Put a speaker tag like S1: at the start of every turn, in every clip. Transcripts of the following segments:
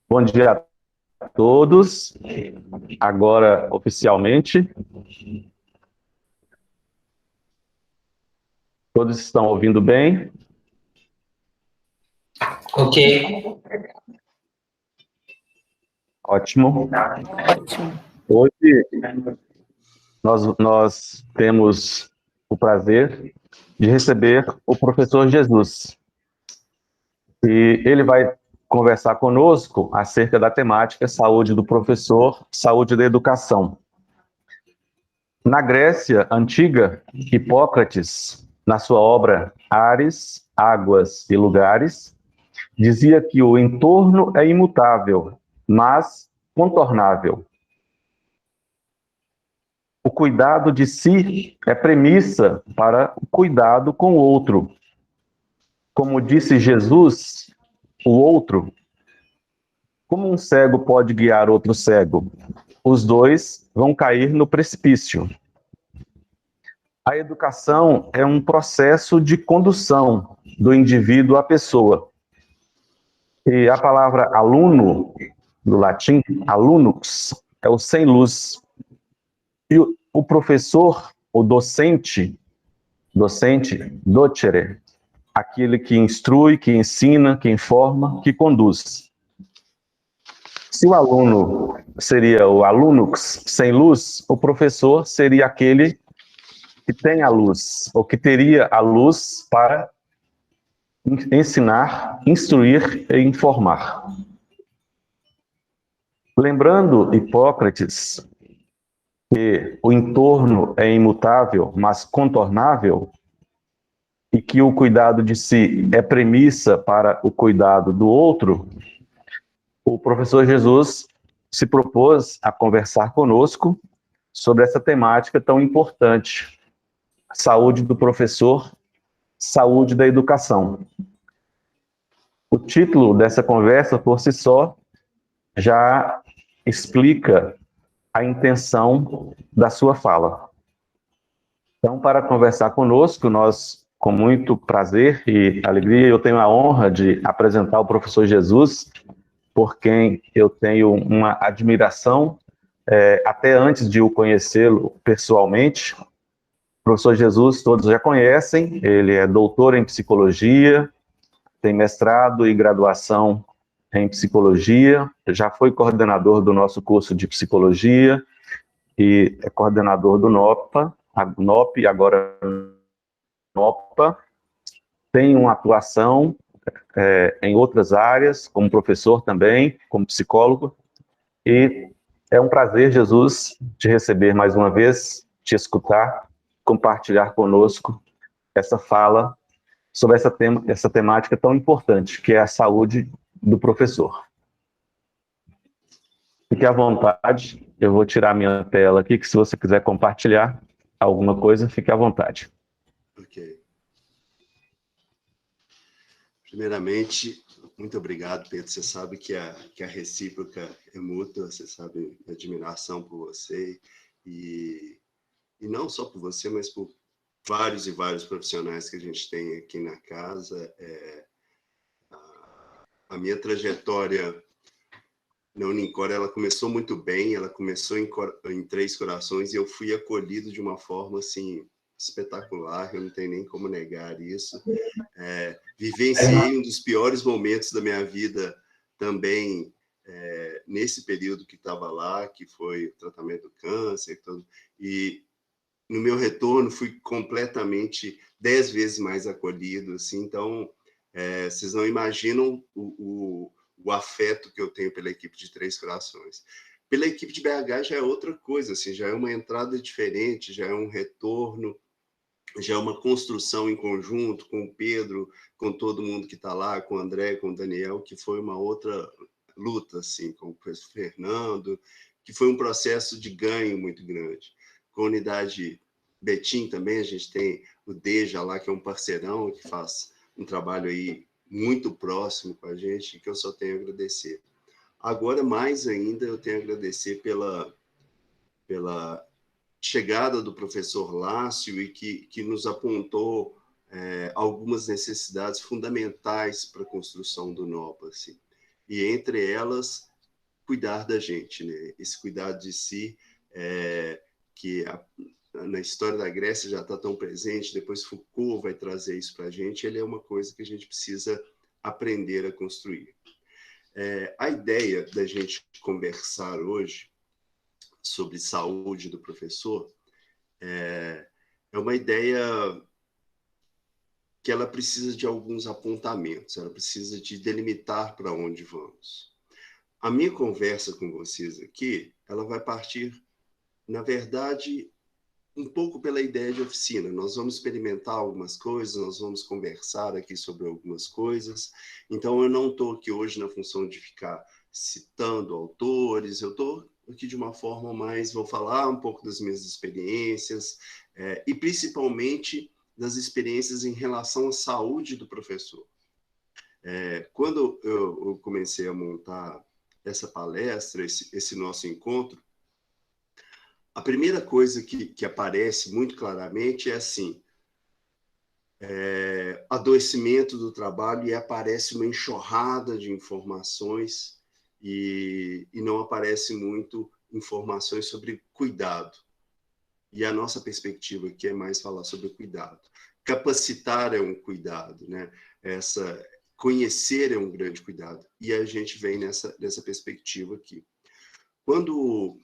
S1: Bom dia a todos. Agora, oficialmente, todos estão ouvindo bem?
S2: Ok.
S1: Ótimo.
S3: Ótimo.
S1: Hoje nós temos o prazer de receber o professor Jesus. E ele vai conversar conosco acerca da temática saúde do professor, saúde da educação. Na Grécia Antiga, Hipócrates, na sua obra Ares, Águas e Lugares, dizia que o entorno é imutável, mas contornável. O cuidado de si é premissa para o cuidado com o outro. Como disse Jesus, o outro, como um cego pode guiar outro cego? Os dois vão cair no precipício. A educação é um processo de condução do indivíduo à pessoa. E a palavra aluno, do latim, alunux, é o sem luz. E o professor, o docente, docere, aquele que instrui, que ensina, que informa, que conduz. Se o aluno seria o alunux, sem luz, o professor seria aquele que tem a luz, ou que teria a luz para ensinar, instruir e informar. Lembrando Hipócrates que o entorno é imutável, mas contornável, e que o cuidado de si é premissa para o cuidado do outro, o professor Jesus se propôs a conversar conosco sobre essa temática tão importante: saúde do professor, saúde da educação. O título dessa conversa, por si só, já explica a intenção da sua fala. Então, para conversar conosco, nós, com muito prazer e alegria, eu tenho a honra de apresentar o professor Jesus, por quem eu tenho uma admiração, até antes de o conhecê-lo pessoalmente. O professor Jesus, todos já conhecem, ele é doutor em psicologia, tem mestrado e graduação em psicologia, já foi coordenador do nosso curso de psicologia e é coordenador do NOP, agora NOPA, tem uma atuação em outras áreas, como professor também, como psicólogo, e é um prazer, Jesus, te receber mais uma vez, te escutar, compartilhar conosco essa fala sobre essa temática tão importante, que é a saúde do professor. Fique à vontade, eu vou tirar minha tela aqui, que se você quiser compartilhar alguma coisa, fique à vontade.
S4: Ok. Primeiramente, muito obrigado, Pedro. Você sabe que a recíproca é mútua, você sabe a admiração por você, e não só por você, mas por vários e vários profissionais que a gente tem aqui na casa. A minha trajetória na Unicor, ela começou muito bem, ela começou em Três Corações, e eu fui acolhido de uma forma, assim, espetacular, eu não tenho nem como negar isso. Vivenciei um dos piores momentos da minha vida também, nesse período que estava lá, que foi o tratamento do câncer, e no meu retorno fui completamente 10 vezes mais acolhido, assim. Então, vocês não imaginam o afeto que eu tenho pela equipe de Três Corações. Pela equipe de BH já é outra coisa, assim, já é uma entrada diferente, já é um retorno, já é uma construção em conjunto com o Pedro, com todo mundo que está lá, com o André, com o Daniel, que foi uma outra luta, assim, com o Fernando, que foi um processo de ganho muito grande. Com a unidade Betim também, a gente tem o Deja lá, que é um parceirão, que faz um trabalho aí muito próximo com a gente, que eu só tenho a agradecer. Agora, mais ainda, eu tenho a agradecer pela chegada do professor Lácio e que nos apontou algumas necessidades fundamentais para a construção do NOPA, assim. E entre elas, cuidar da gente, né? Esse cuidar de si, que na história da Grécia já está tão presente, depois Foucault vai trazer isso para a gente, ele é uma coisa que a gente precisa aprender a construir. A ideia da gente conversar hoje sobre saúde do professor é uma ideia que ela precisa de alguns apontamentos, ela precisa de delimitar para onde vamos. A minha conversa com vocês aqui, ela vai partir, na verdade, um pouco pela ideia de oficina. Nós vamos experimentar algumas coisas, nós vamos conversar aqui sobre algumas coisas. Então, eu não estou aqui hoje na função de ficar citando autores, eu estou aqui de uma forma mais, vou falar um pouco das minhas experiências, e principalmente das experiências em relação à saúde do professor. Quando eu comecei a montar essa palestra, esse nosso encontro, a primeira coisa que aparece muito claramente é assim, adoecimento do trabalho, e aparece uma enxurrada de informações e não aparece muito informações sobre cuidado. E a nossa perspectiva aqui é mais falar sobre cuidado. Capacitar é um cuidado, né? Conhecer é um grande cuidado. E a gente vem nessa perspectiva aqui. Quando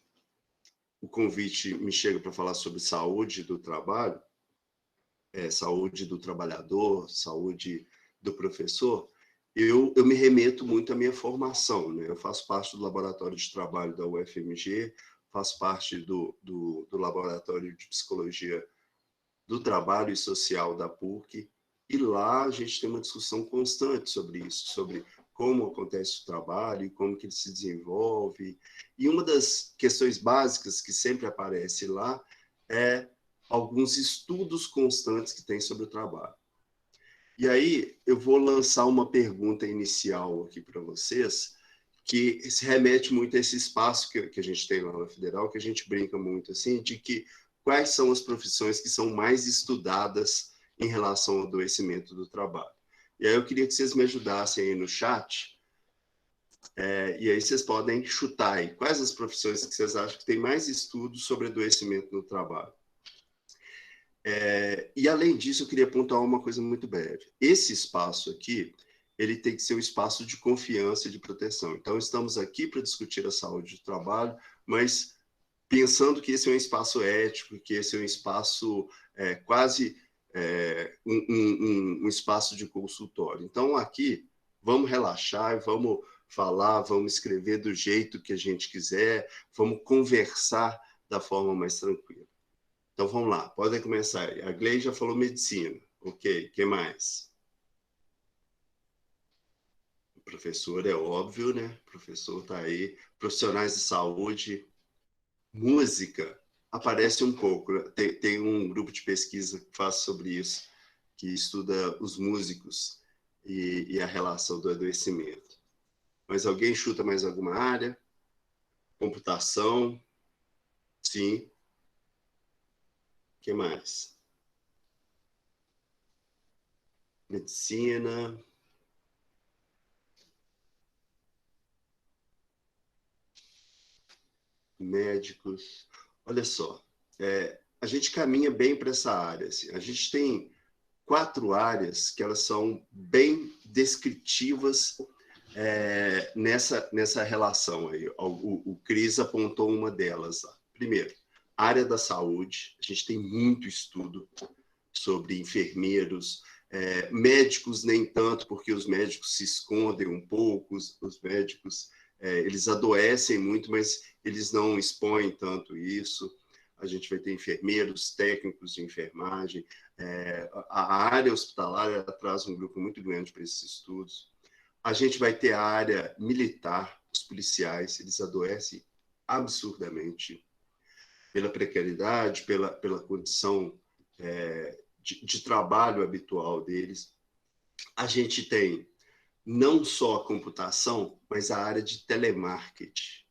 S4: o convite me chega para falar sobre saúde do trabalho, saúde do trabalhador, saúde do professor, eu me remeto muito à minha formação, né? Eu faço parte do laboratório de trabalho da UFMG, faço parte do laboratório de psicologia do trabalho e social da PUC, e lá a gente tem uma discussão constante sobre isso, sobre como acontece o trabalho, como que ele se desenvolve. E uma das questões básicas que sempre aparece lá é alguns estudos constantes que tem sobre o trabalho. E aí eu vou lançar uma pergunta inicial aqui para vocês, que se remete muito a esse espaço que a gente tem lá na Federal, que a gente brinca muito assim, de que quais são as profissões que são mais estudadas em relação ao adoecimento do trabalho. E aí eu queria que vocês me ajudassem aí no chat, e aí vocês podem chutar aí quais as profissões que vocês acham que tem mais estudos sobre adoecimento no trabalho. E além disso, eu queria apontar uma coisa muito breve. Esse espaço aqui, ele tem que ser um espaço de confiança e de proteção. Então, estamos aqui para discutir a saúde do trabalho, mas pensando que esse é um espaço ético, que esse é um espaço quase um espaço de consultório. Então, aqui, vamos relaxar, vamos falar, vamos escrever do jeito que a gente quiser, vamos conversar da forma mais tranquila. Então, vamos lá, podem começar. A Glei já falou medicina. Ok, o que mais? O professor é óbvio, né? O professor está aí. Profissionais de saúde. Música aparece um pouco. Tem um grupo de pesquisa que faz sobre isso, que estuda os músicos e a relação do adoecimento. Mas alguém chuta mais alguma área? Computação? Sim. O que mais? Medicina. Médicos. Olha só, a gente caminha bem para essa área. Assim. A gente tem 4 áreas que elas são bem descritivas nessa relação aí. O Cris apontou uma delas lá. Primeiro, área da saúde. A gente tem muito estudo sobre enfermeiros, médicos nem tanto, porque os médicos se escondem um pouco, os médicos eles adoecem muito, mas eles não expõem tanto isso. A gente vai ter enfermeiros, técnicos de enfermagem. A área hospitalar traz um grupo muito grande para esses estudos. A gente vai ter a área militar, os policiais, eles adoecem absurdamente pela precariedade, pela condição de trabalho habitual deles. A gente tem não só a computação, mas a área de telemarketing.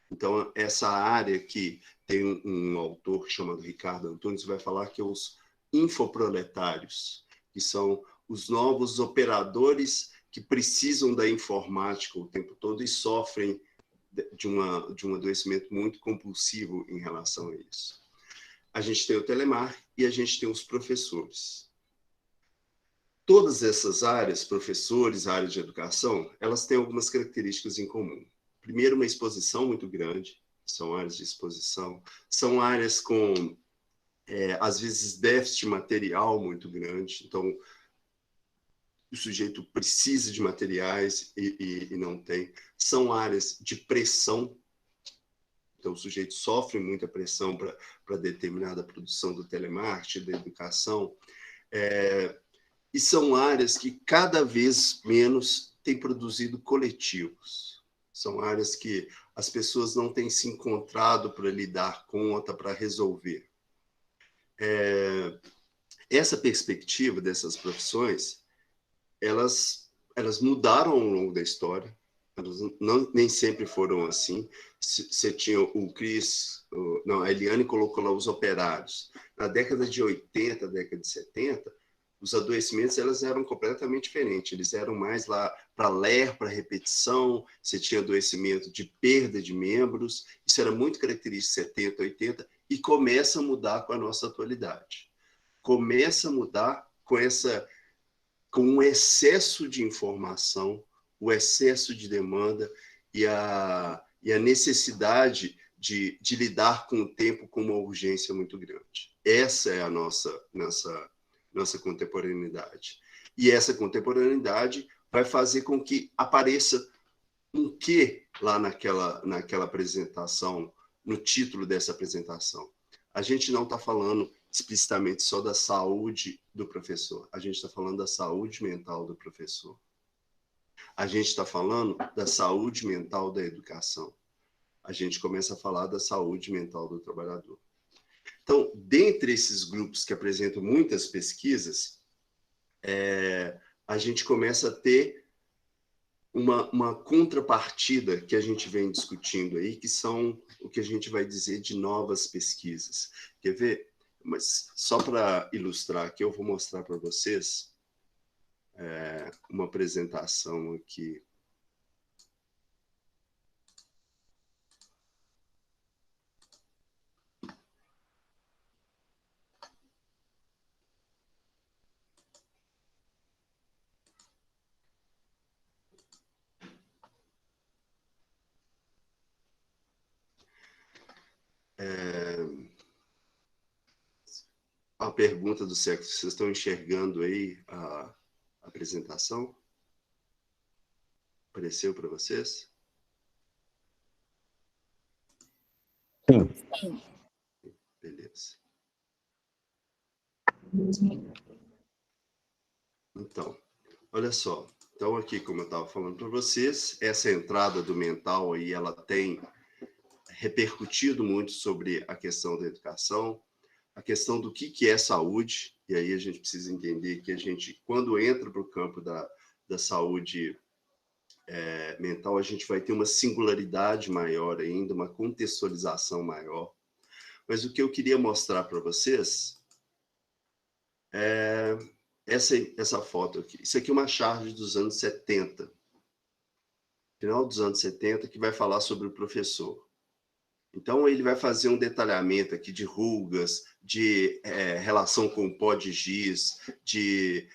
S4: Então, essa área que tem um autor chamado Ricardo Antunes, vai falar que é os infoproletários, que são os novos operadores que precisam da informática o tempo todo e sofrem de um adoecimento muito compulsivo em relação a isso. A gente tem o telemarketing e a gente tem os professores. Todas essas áreas, professores, área de educação, elas têm algumas características em comum. Primeiro, uma exposição muito grande, são áreas de exposição, são áreas com, às vezes, déficit material muito grande, então o sujeito precisa de materiais e não tem. São áreas de pressão, então o sujeito sofre muita pressão para determinada produção do telemarketing, da educação, e são áreas que cada vez menos têm produzido coletivos. São áreas que as pessoas não têm se encontrado para lidar conta, para resolver. Essa perspectiva dessas profissões, elas mudaram ao longo da história, elas nem sempre foram assim. Você tinha o Cris, a Eliane colocou lá os operários. Na década de 80, década de 70, os adoecimentos elas eram completamente diferentes. Eles eram mais lá para ler, para repetição. Você tinha adoecimento de perda de membros. Isso era muito característico de 70, 80, e começa a mudar com a nossa atualidade. Começa a mudar com um excesso de informação, o excesso de demanda e a necessidade de lidar com o tempo com uma urgência muito grande. Essa é a nossa contemporaneidade. E essa contemporaneidade vai fazer com que apareça um quê lá naquela apresentação, no título dessa apresentação. A gente não está falando explicitamente só da saúde do professor, a gente está falando da saúde mental do professor. A gente está falando da saúde mental da educação. A gente começa a falar da saúde mental do trabalhador. Então, dentre esses grupos que apresentam muitas pesquisas, a gente começa a ter uma contrapartida que a gente vem discutindo aí, que são o que a gente vai dizer de novas pesquisas. Quer ver? Mas só para ilustrar aqui, eu vou mostrar para vocês uma apresentação aqui. A pergunta do século, vocês estão enxergando aí a apresentação? Apareceu para vocês?
S1: Sim.
S4: Beleza. Então, olha só. Então, aqui, como eu estava falando para vocês, essa entrada do mental aí, ela tem repercutido muito sobre a questão da educação, a questão do que é saúde, e aí a gente precisa entender que a gente, quando entra para o campo da saúde mental, a gente vai ter uma singularidade maior ainda, uma contextualização maior. Mas o que eu queria mostrar para vocês é essa foto aqui. Isso aqui é uma charge dos anos 70, final dos anos 70, que vai falar sobre o professor. Então, ele vai fazer um detalhamento aqui de rugas, de relação com o pó de giz, de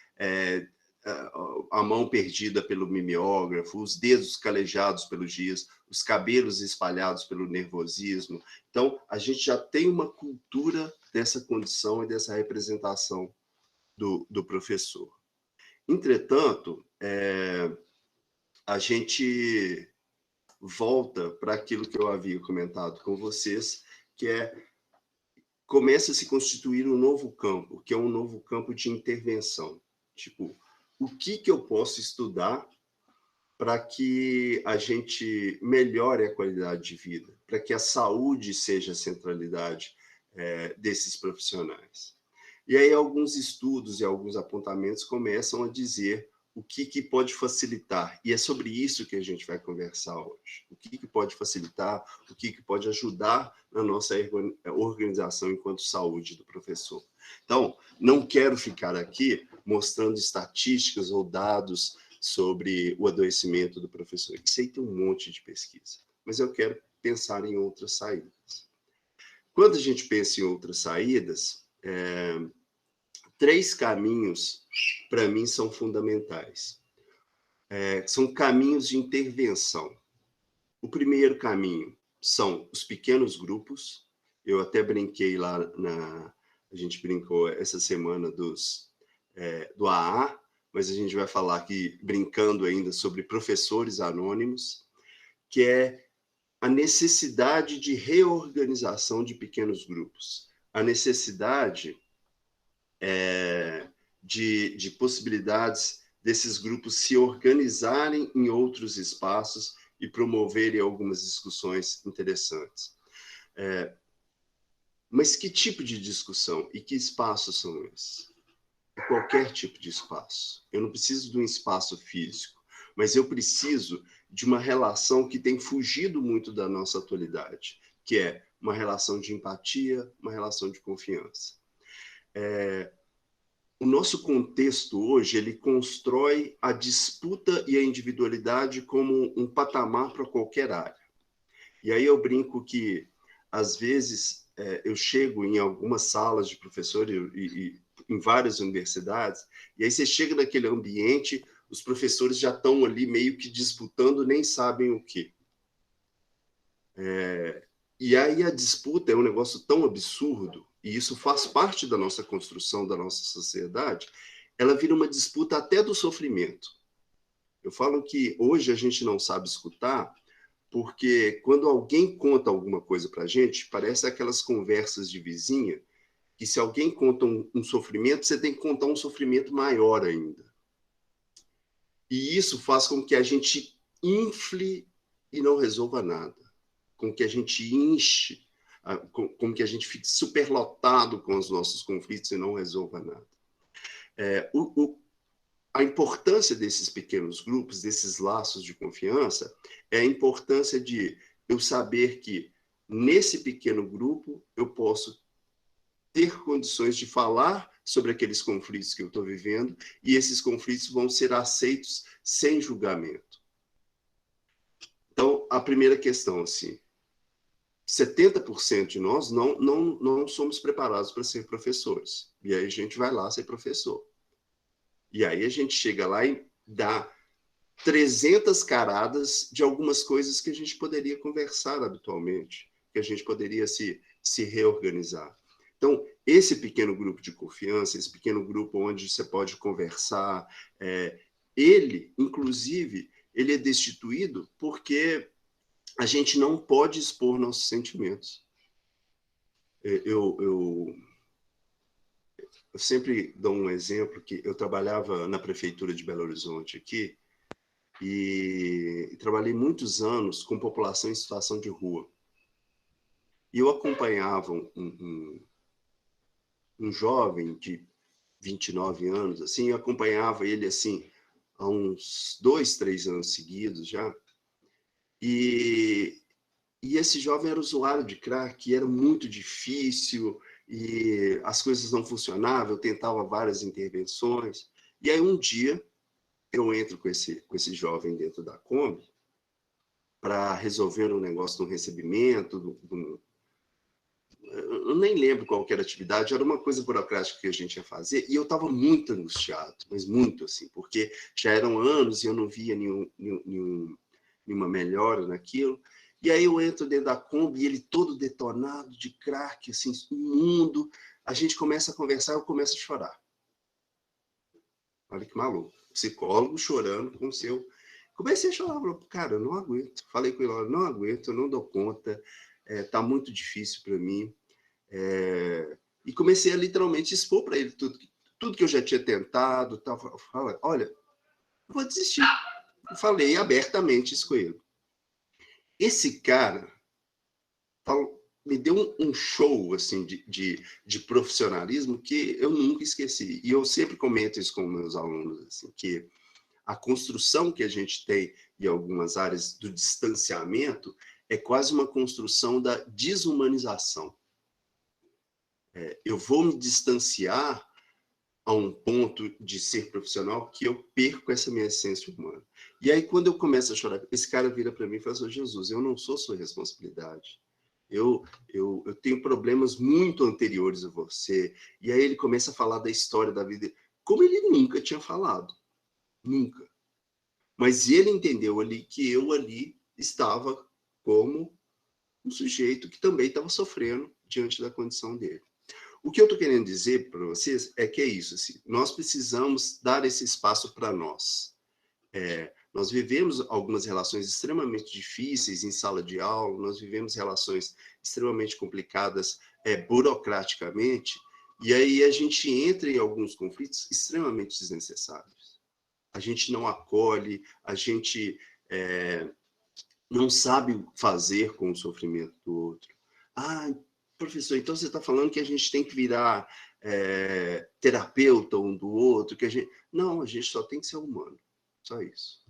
S4: a mão perdida pelo mimeógrafo, os dedos calejados pelo giz, os cabelos espalhados pelo nervosismo. Então, a gente já tem uma cultura dessa condição e dessa representação do professor. Entretanto, a gente volta para aquilo que eu havia comentado com vocês, que começa a se constituir um novo campo, que é um novo campo de intervenção. Tipo, o que eu posso estudar para que a gente melhore a qualidade de vida, para que a saúde seja a centralidade desses profissionais. E aí alguns estudos e alguns apontamentos começam a dizer o que pode facilitar. E é sobre isso que a gente vai conversar hoje. O que pode facilitar, o que pode ajudar na nossa organização enquanto saúde do professor. Então, não quero ficar aqui mostrando estatísticas ou dados sobre o adoecimento do professor. Isso aí tem um monte de pesquisa. Mas eu quero pensar em outras saídas. Quando a gente pensa em outras saídas, 3 caminhos, para mim, são fundamentais. São caminhos de intervenção. O primeiro caminho são os pequenos grupos. Eu até brinquei lá, a gente brincou essa semana do AA, mas a gente vai falar aqui, brincando ainda, sobre professores anônimos, que é a necessidade de reorganização de pequenos grupos, a necessidade de possibilidades desses grupos se organizarem em outros espaços e promoverem algumas discussões interessantes. Mas que tipo de discussão e que espaços são esses? Qualquer tipo de espaço. Eu não preciso de um espaço físico, mas eu preciso de uma relação que tem fugido muito da nossa atualidade, que é uma relação de empatia, uma relação de confiança. O nosso contexto hoje, ele constrói a disputa e a individualidade como um patamar para qualquer área. E aí eu brinco que, às vezes, eu chego em algumas salas de professor e em várias universidades, e aí você chega naquele ambiente, os professores já estão ali meio que disputando, nem sabem o quê. E aí a disputa é um negócio tão absurdo, e isso faz parte da nossa construção, da nossa sociedade, ela vira uma disputa até do sofrimento. Eu falo que hoje a gente não sabe escutar, porque quando alguém conta alguma coisa para a gente, parece aquelas conversas de vizinha, que se alguém conta um sofrimento, você tem que contar um sofrimento maior ainda. E isso faz com que a gente infle e não resolva nada. Com que a gente enche, com que a gente fique superlotado com os nossos conflitos e não resolva nada. A importância desses pequenos grupos, desses laços de confiança, é a importância de eu saber que, nesse pequeno grupo, eu posso ter condições de falar sobre aqueles conflitos que eu estou vivendo, e esses conflitos vão ser aceitos sem julgamento. Então, a primeira questão, assim, 70% de nós não somos preparados para ser professores. E aí a gente vai lá ser professor. E aí a gente chega lá e dá 300 caradas de algumas coisas que a gente poderia conversar habitualmente, que a gente poderia se reorganizar. Então, esse pequeno grupo de confiança, esse pequeno grupo onde você pode conversar, ele, inclusive, ele é destituído porque a gente não pode expor nossos sentimentos. Eu sempre dou um exemplo que eu trabalhava na prefeitura de Belo Horizonte aqui e trabalhei muitos anos com população em situação de rua. E eu acompanhava um jovem de 29 anos, assim, eu acompanhava ele assim há uns 2, 3 anos seguidos já. E esse jovem era usuário de crack, e era muito difícil, e as coisas não funcionavam, eu tentava várias intervenções. E aí um dia eu entro com esse jovem dentro da Kombi para resolver um negócio de um recebimento, eu nem lembro qual que era a atividade, era uma coisa burocrática que a gente ia fazer, e eu estava muito angustiado, mas muito assim, porque já eram anos e eu não via nenhuma melhora naquilo. E aí eu entro dentro da Kombi e ele todo detonado de crack, assim, imundo. A gente começa a conversar, eu começo a chorar. Olha que maluco. Psicólogo chorando com o seu... Comecei a chorar, falei, cara, eu não aguento. Falei com ele, não aguento, eu não dou conta, tá muito difícil para mim. E comecei a literalmente expor para ele tudo que eu já tinha tentado. Tal. Falei, olha, eu vou desistir. Eu falei abertamente isso com ele. Esse cara me deu um show assim, de profissionalismo que eu nunca esqueci. E eu sempre comento isso com meus alunos, assim, que A construção que a gente tem em algumas áreas do distanciamento é quase uma construção da desumanização. Eu vou me distanciar a um ponto de ser profissional que eu perco essa minha essência humana. E aí, quando eu começo a chorar, esse cara vira para mim e fala assim, Jesus, eu não sou sua responsabilidade. Eu tenho problemas muito anteriores a você. E aí ele começa a falar da história da vida, como ele nunca tinha falado. Nunca. Mas ele entendeu ali que eu ali estava como um sujeito que também estava sofrendo diante da condição dele. O que eu estou querendo dizer para vocês é que é isso. Assim, nós precisamos dar esse espaço para nós. Nós vivemos algumas relações extremamente difíceis em sala de aula, nós vivemos relações extremamente complicadas burocraticamente, e aí a gente entra em alguns conflitos extremamente desnecessários. A gente não acolhe, a gente não sabe fazer com o sofrimento do outro. Ah, professor, então você está falando que a gente tem que virar terapeuta um do outro? Que a gente... Não, a gente só tem que ser humano. Só isso.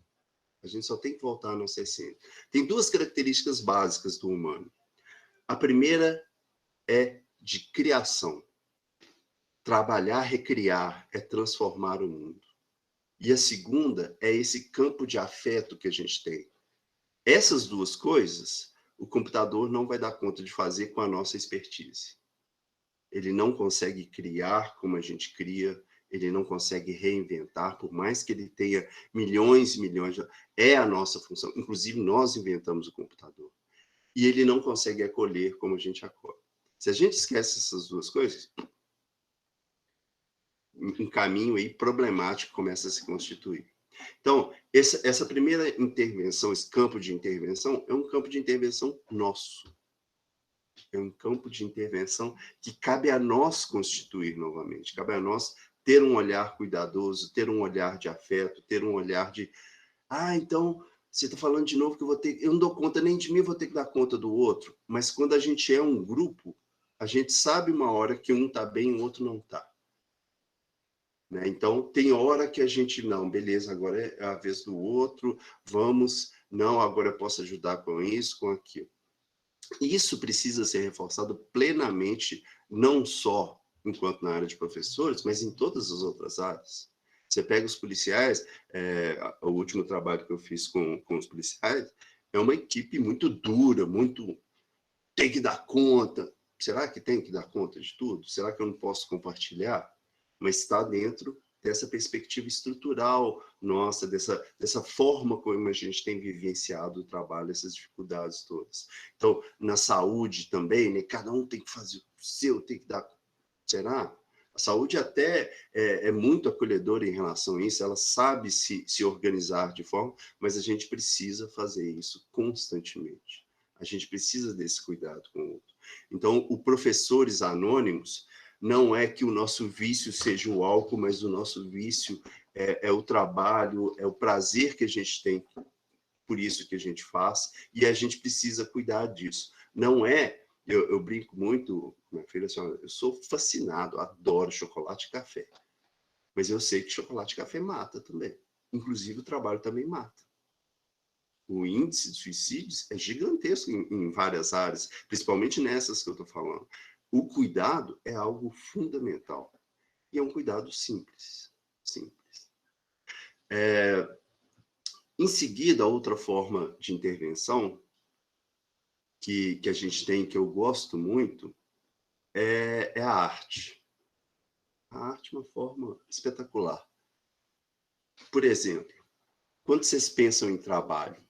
S4: A gente só tem que voltar à nossa essência. Tem duas características básicas do humano. A primeira é de criação. Trabalhar, recriar, é transformar o mundo. E a segunda é esse campo de afeto que a gente tem. Essas duas coisas, o computador não vai dar conta de fazer com a nossa expertise. Ele não consegue criar como a gente cria, ele não consegue reinventar, por mais que ele tenha milhões e milhões de... É a nossa função. Inclusive, nós inventamos o computador. E ele não consegue acolher como a gente acolhe. Se a gente esquece essas duas coisas, um caminho aí problemático começa a se constituir. Então, essa primeira intervenção, esse campo de intervenção, é um campo de intervenção nosso. É um campo de intervenção que cabe a nós constituir novamente, cabe a nós ter um olhar cuidadoso, ter um olhar de afeto, ter um olhar de... Ah, então, você está falando de novo que eu não dou conta nem de mim, vou ter que dar conta do outro. Mas quando a gente é um grupo, a gente sabe uma hora que um está bem e o outro não está. Né? Então, tem hora que a gente, não, beleza, agora é a vez do outro, vamos, não, agora eu posso ajudar com isso, com aquilo. Isso precisa ser reforçado plenamente, não só enquanto na área de professores, mas em todas as outras áreas. Você pega os policiais, o último trabalho que eu fiz com os policiais, é uma equipe muito dura, muito... Tem que dar conta. Será que tem que dar conta de tudo? Será que eu não posso compartilhar? Mas está dentro dessa perspectiva estrutural nossa, dessa forma como a gente tem vivenciado o trabalho, essas dificuldades todas. Então, na saúde também, né, cada um tem que fazer o seu, tem que dar... Será? A saúde até é muito acolhedora em relação a isso, ela sabe se organizar de forma, mas a gente precisa fazer isso constantemente. A gente precisa desse cuidado com o outro. Então, o Professores Anônimos não é que o nosso vício seja o álcool, mas o nosso vício é o trabalho, é o prazer que a gente tem, por isso que a gente faz, e a gente precisa cuidar disso. Não é... Eu brinco muito, minha filha, assim, eu sou fascinado, adoro chocolate e café. Mas eu sei que chocolate e café mata também. Inclusive, o trabalho também mata. O índice de suicídios é gigantesco em várias áreas, principalmente nessas que eu estou falando. O cuidado é algo fundamental. E é um cuidado simples. Simples. Em seguida, a outra forma de intervenção que a gente tem, que eu gosto muito, é a arte. A arte é uma forma espetacular. Por exemplo, quando vocês pensam em trabalho,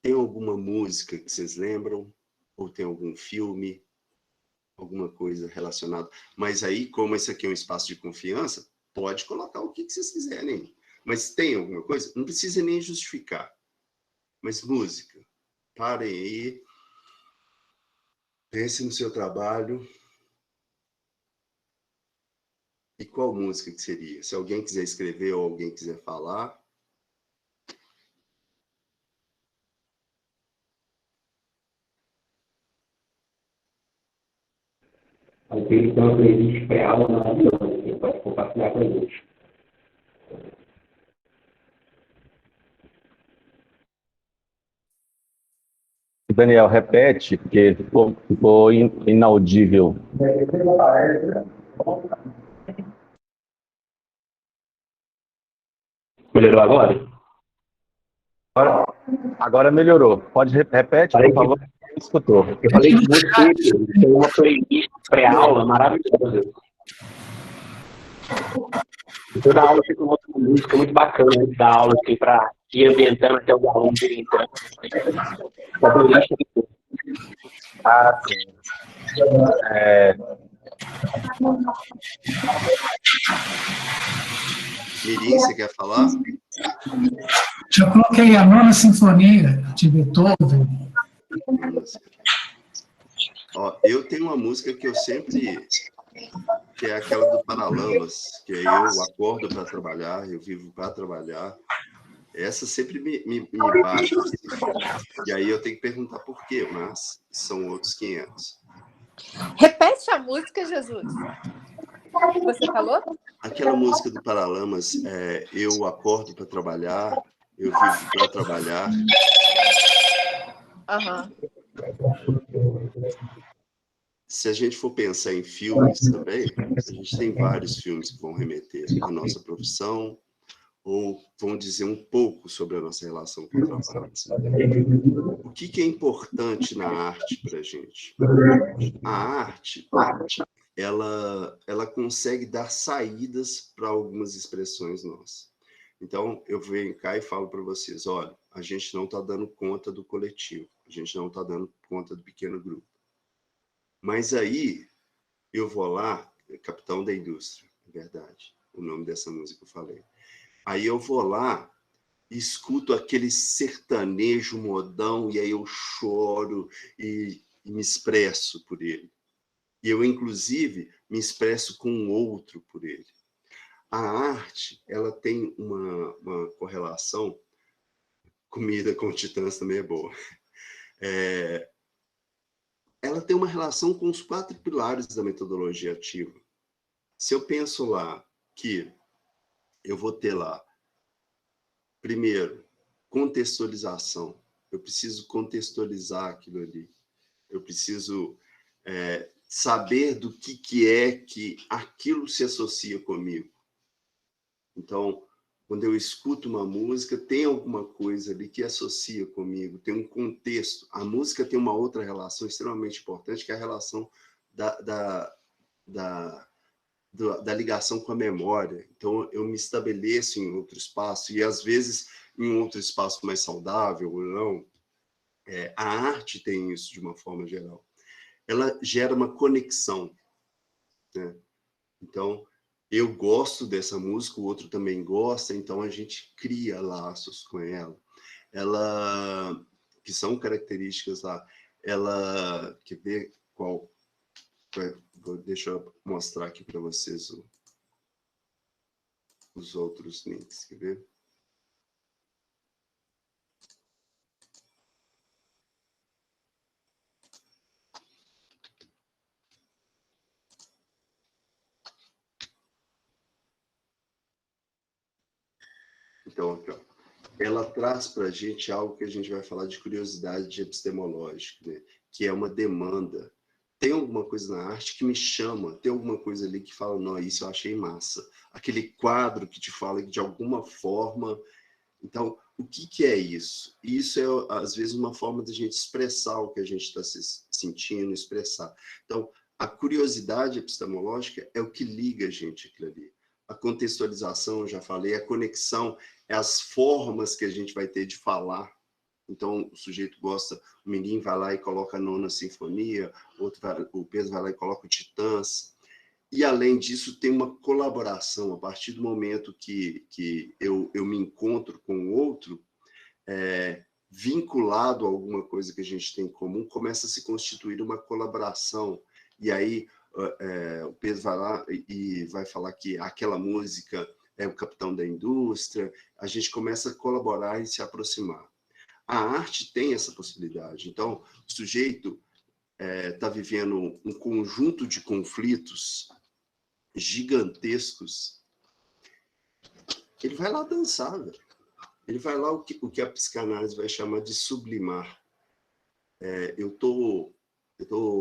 S4: tem alguma música que vocês lembram? Ou tem algum filme? Alguma coisa relacionada? Mas aí, como esse aqui é um espaço de confiança, pode colocar o que vocês quiserem. Mas tem alguma coisa? Não precisa nem justificar. Mas música. Parem aí. Pense no seu trabalho. E qual música que seria? Se alguém quiser escrever ou alguém quiser falar.
S2: Aí tem uma playlist pré-aula maravilhosa, você pode compartilhar com a gente.
S1: Daniel, repete, porque ficou inaudível.
S2: Melhorou agora?
S1: Agora melhorou. Pode repete, por favor. Escutou.
S2: Eu falei que você tem uma playlist pré-aula maravilhosa. Toda aula você coloca uma música muito bacana antes da aula, assim, para ir ambientando até os alunos irem entrando. A playlist é muito boa.
S1: Ah, sim.
S4: Mirim, você quer falar?
S3: Já coloquei a Nona Sinfonia de Beethoven.
S4: Ó, eu tenho uma música que eu sempre... que é aquela do Paralamas, que eu acordo para trabalhar, eu vivo para trabalhar. Essa sempre me bate. E aí eu tenho que perguntar por quê, mas são outros 500.
S5: Repete a música, Jesus. O que você falou?
S4: Aquela música do Paralamas, eu acordo para trabalhar, eu vivo para trabalhar.
S5: Aham.
S4: Se a gente for pensar em filmes também, a gente tem vários filmes que vão remeter à nossa profissão, ou vão dizer um pouco sobre a nossa relação com o trabalho. O que é importante na arte para a gente? A arte, ela consegue dar saídas para algumas expressões nossas. Então, eu venho cá e falo para vocês, olha, a gente não está dando conta do coletivo, a gente não está dando conta do pequeno grupo. Mas aí, eu vou lá, Capitão da Indústria, é verdade, o nome dessa música que eu falei. Aí eu vou lá, escuto aquele sertanejo modão, e aí eu choro e me expresso por ele. E eu, inclusive, me expresso com um outro por ele. A arte, ela tem uma correlação, comida com titãs também é boa, ela tem uma relação com os 4 pilares da metodologia ativa. Se eu penso lá que eu vou ter lá, primeiro, contextualização. Eu preciso contextualizar aquilo ali. Eu preciso saber do que é que aquilo se associa comigo. Então, quando eu escuto uma música, tem alguma coisa ali que associa comigo, tem um contexto. A música tem uma outra relação extremamente importante, que é a relação da ligação com a memória. Então, eu me estabeleço em outro espaço, e às vezes em outro espaço mais saudável ou não. A arte tem isso de uma forma geral. Ela gera uma conexão, né? Então, eu gosto dessa música, o outro também gosta, então a gente cria laços com ela. Ela, que são características lá, ela, quer ver qual? Deixa eu mostrar aqui para vocês os outros links, quer ver? Então, aqui, ó. Ela traz para a gente algo que a gente vai falar de curiosidade epistemológica, né? Que é uma demanda. Tem alguma coisa na arte que me chama, tem alguma coisa ali que fala, não, isso eu achei massa. Aquele quadro que te fala que de alguma forma... Então, o que é isso? Isso é, às vezes, uma forma de a gente expressar o que a gente está se sentindo, expressar. Então, a curiosidade epistemológica é o que liga a gente àquilo ali. A contextualização, eu já falei, a conexão, é as formas que a gente vai ter de falar. Então, o sujeito gosta, o menino vai lá e coloca a Nona Sinfonia, o Pedro vai lá e coloca o Titãs. E, além disso, tem uma colaboração. A partir do momento que eu me encontro com o outro, vinculado a alguma coisa que a gente tem em comum, começa a se constituir uma colaboração. E aí, o Pedro vai lá e vai falar que aquela música é o Capitão da Indústria, a gente começa a colaborar e se aproximar. A arte tem essa possibilidade. Então, o sujeito está vivendo um conjunto de conflitos gigantescos, ele vai lá dançar, velho. Ele vai lá o que a psicanálise vai chamar de sublimar. eu tô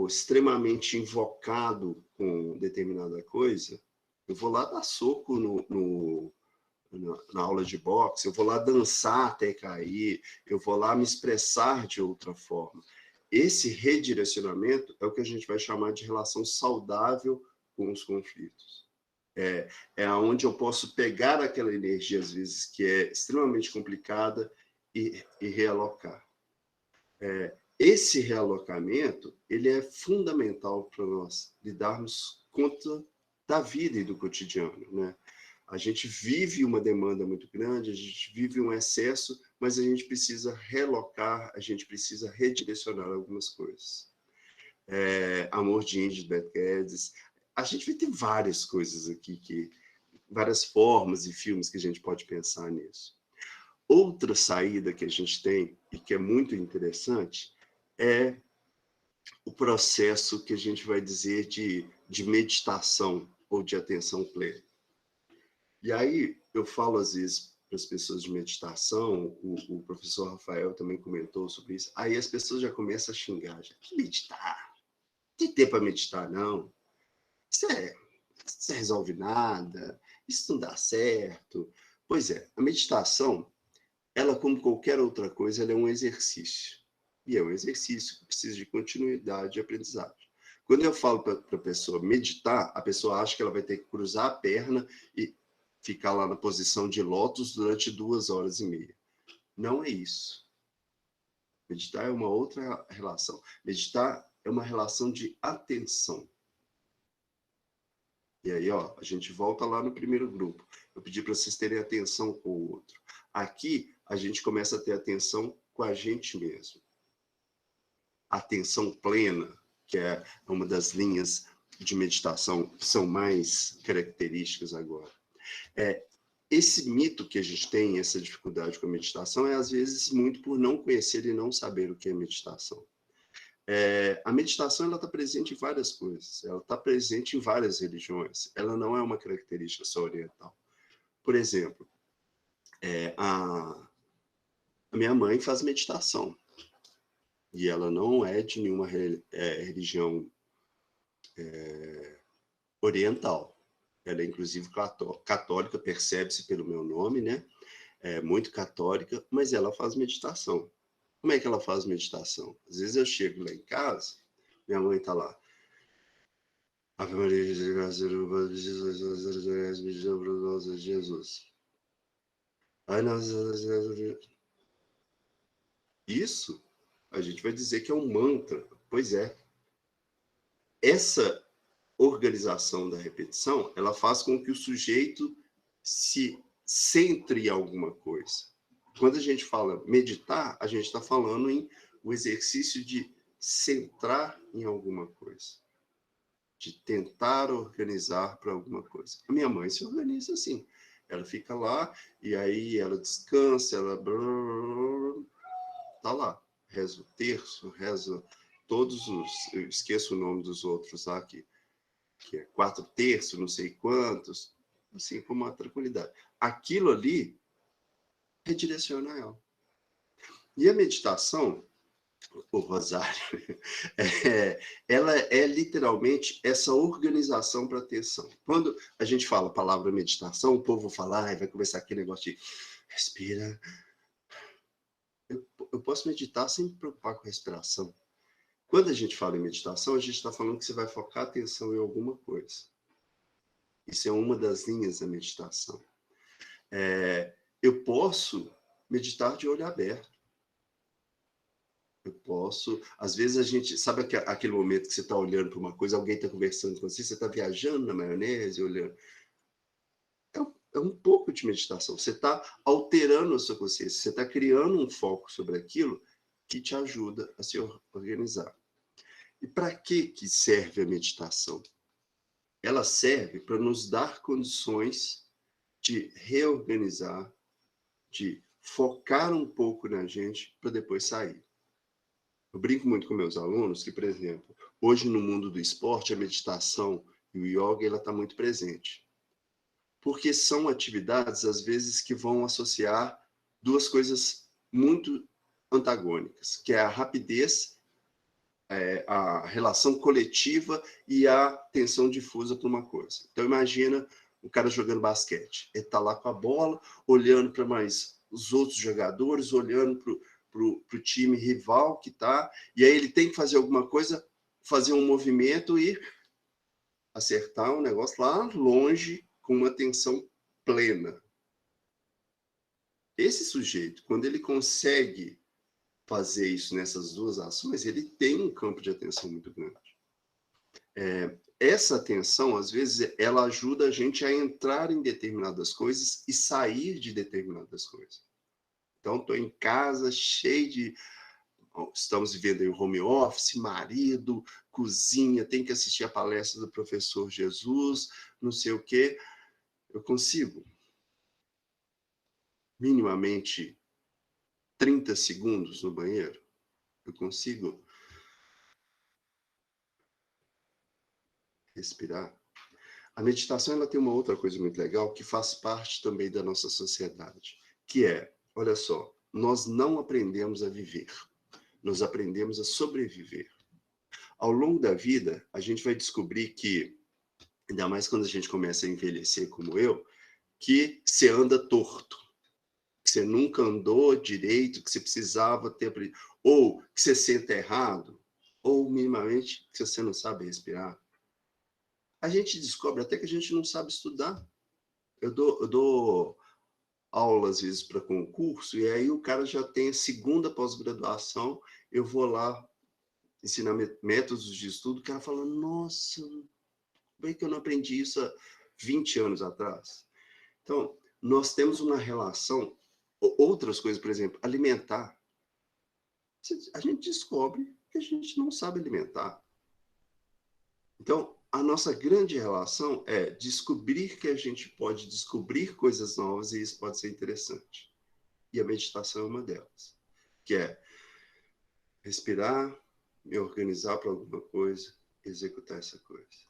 S4: extremamente invocado com determinada coisa, eu vou lá dar soco na aula de boxe, eu vou lá dançar até cair, eu vou lá me expressar de outra forma. Esse redirecionamento é o que a gente vai chamar de relação saudável com os conflitos. É onde eu posso pegar aquela energia, às vezes, que é extremamente complicada e realocar. Esse realocamento, ele é fundamental para nós lidarmos conta da vida e do cotidiano, né? A gente vive uma demanda muito grande, a gente vive um excesso, mas a gente precisa relocar, a gente precisa redirecionar algumas coisas. Amor de Índio, Beth Guedes, a gente vai ter várias coisas aqui, várias formas e filmes que a gente pode pensar nisso. Outra saída que a gente tem, e que é muito interessante, é o processo que a gente vai dizer de meditação ou de atenção plena. E aí, eu falo às vezes para as pessoas de meditação, o professor Rafael também comentou sobre isso, aí as pessoas já começam a xingar, já, que meditar? Não tem tempo para meditar, não. Isso não resolve nada, isso não dá certo. Pois é, a meditação, ela, como qualquer outra coisa, ela é um exercício. E é um exercício que precisa de continuidade de aprendizagem. Quando eu falo para a pessoa meditar, a pessoa acha que ela vai ter que cruzar a perna e ficar lá na posição de lótus durante 2h30. Não é isso. Meditar é uma outra relação. Meditar é uma relação de atenção. E aí, a gente volta lá no primeiro grupo. Eu pedi para vocês terem atenção com o outro. Aqui, a gente começa a ter atenção com a gente mesmo. Atenção plena, que é uma das linhas de meditação que são mais características agora. Esse mito que a gente tem, essa dificuldade com a meditação, é às vezes muito por não conhecer e não saber o que é meditação. A meditação ela está presente em várias coisas, ela está presente em várias religiões, ela não é uma característica só oriental. Por exemplo, a minha mãe faz meditação, e ela não é de nenhuma religião oriental. Ela é, inclusive, católica, percebe-se pelo meu nome, né? É muito católica, mas ela faz meditação. Como é que ela faz meditação? Às vezes eu chego lá em casa, minha mãe está lá. Ave Maria, Jesus. Isso, a gente vai dizer que é um mantra. Pois é. Essa organização da repetição, ela faz com que o sujeito se centre em alguma coisa. Quando a gente fala meditar, a gente está falando em o exercício de centrar em alguma coisa, de tentar organizar para alguma coisa. A minha mãe se organiza assim. Ela fica lá e aí ela descansa, ela tá lá, reza o terço, reza todos os, eu esqueço o nome dos outros lá que é 4 terços, não sei quantos, assim, com uma tranquilidade. Aquilo ali redireciona ela. E a meditação, o rosário, ela é literalmente essa organização para atenção. Quando a gente fala a palavra meditação, o povo fala, vai começar aquele negócio de respira. Eu posso meditar sem me preocupar com a respiração. Quando a gente fala em meditação, a gente está falando que você vai focar a atenção em alguma coisa. Isso é uma das linhas da meditação. Eu posso meditar de olho aberto. Eu posso... Às vezes a gente... Sabe aquele momento que você está olhando para uma coisa, alguém está conversando com você, você está viajando na maionese, olhando... É um pouco de meditação. Você está alterando a sua consciência, você está criando um foco sobre aquilo que te ajuda a se organizar. E para que serve a meditação? Ela serve para nos dar condições de reorganizar, de focar um pouco na gente para depois sair. Eu brinco muito com meus alunos que, por exemplo, hoje no mundo do esporte, a meditação e o yoga ela está muito presente. Porque são atividades, às vezes, que vão associar duas coisas muito antagônicas, que é a rapidez a relação coletiva e a atenção difusa para uma coisa. Então, imagina o cara jogando basquete. Ele está lá com a bola, olhando para mais os outros jogadores, olhando para o time rival que está, e aí ele tem que fazer alguma coisa, fazer um movimento e acertar um negócio lá longe, com uma atenção plena. Esse sujeito, quando ele consegue fazer isso nessas duas ações, ele tem um campo de atenção muito grande. Essa atenção, às vezes, ela ajuda a gente a entrar em determinadas coisas e sair de determinadas coisas. Então, estou em casa, cheio de... Estamos vivendo em home office, marido, cozinha, tem que assistir a palestra do professor Jesus, não sei o quê. Eu consigo, minimamente, 30 segundos no banheiro? Eu consigo respirar? A meditação, ela tem uma outra coisa muito legal que faz parte também da nossa sociedade, que é, olha só, nós não aprendemos a viver, nós aprendemos a sobreviver. Ao longo da vida, a gente vai descobrir que, ainda mais quando a gente começa a envelhecer como eu, que você anda torto, que você nunca andou direito, que você precisava ter aprendido, ou que você senta errado, ou minimamente que você não sabe respirar. A gente descobre até que a gente não sabe estudar. Eu dou aula, às vezes, para concurso, e aí o cara já tem a segunda pós-graduação, eu vou lá ensinar métodos de estudo, o cara fala, nossa, como é que eu não aprendi isso há 20 anos atrás? Então, nós temos uma relação, outras coisas, por exemplo, alimentar. A gente descobre que a gente não sabe alimentar. Então, a nossa grande relação é descobrir que a gente pode descobrir coisas novas e isso pode ser interessante. E a meditação é uma delas, que é respirar, me organizar para alguma coisa, executar essa coisa.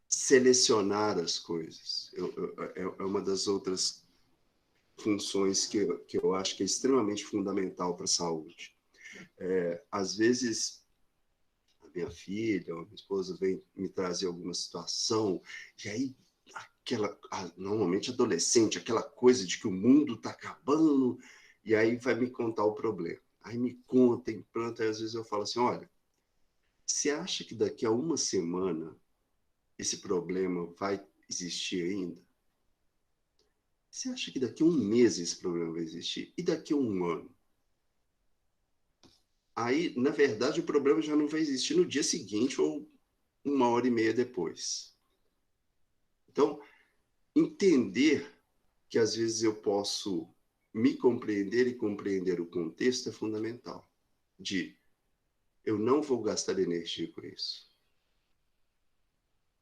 S4: Selecionar as coisas. É uma das outras funções que eu acho que é extremamente fundamental para a saúde. Às vezes, a minha filha ou a minha esposa vem me trazer alguma situação, e aí, normalmente adolescente, aquela coisa de que o mundo está acabando, e aí vai me contar o problema. Aí me conta, e pronto, aí às vezes eu falo assim, olha, você acha que daqui a uma semana esse problema vai existir ainda? Você acha que daqui a um mês esse problema vai existir? E daqui a um ano? Aí, na verdade, o problema já não vai existir no dia seguinte ou 1h30 depois. Então, entender que às vezes eu posso me compreender e compreender o contexto é fundamental. Eu não vou gastar energia com isso.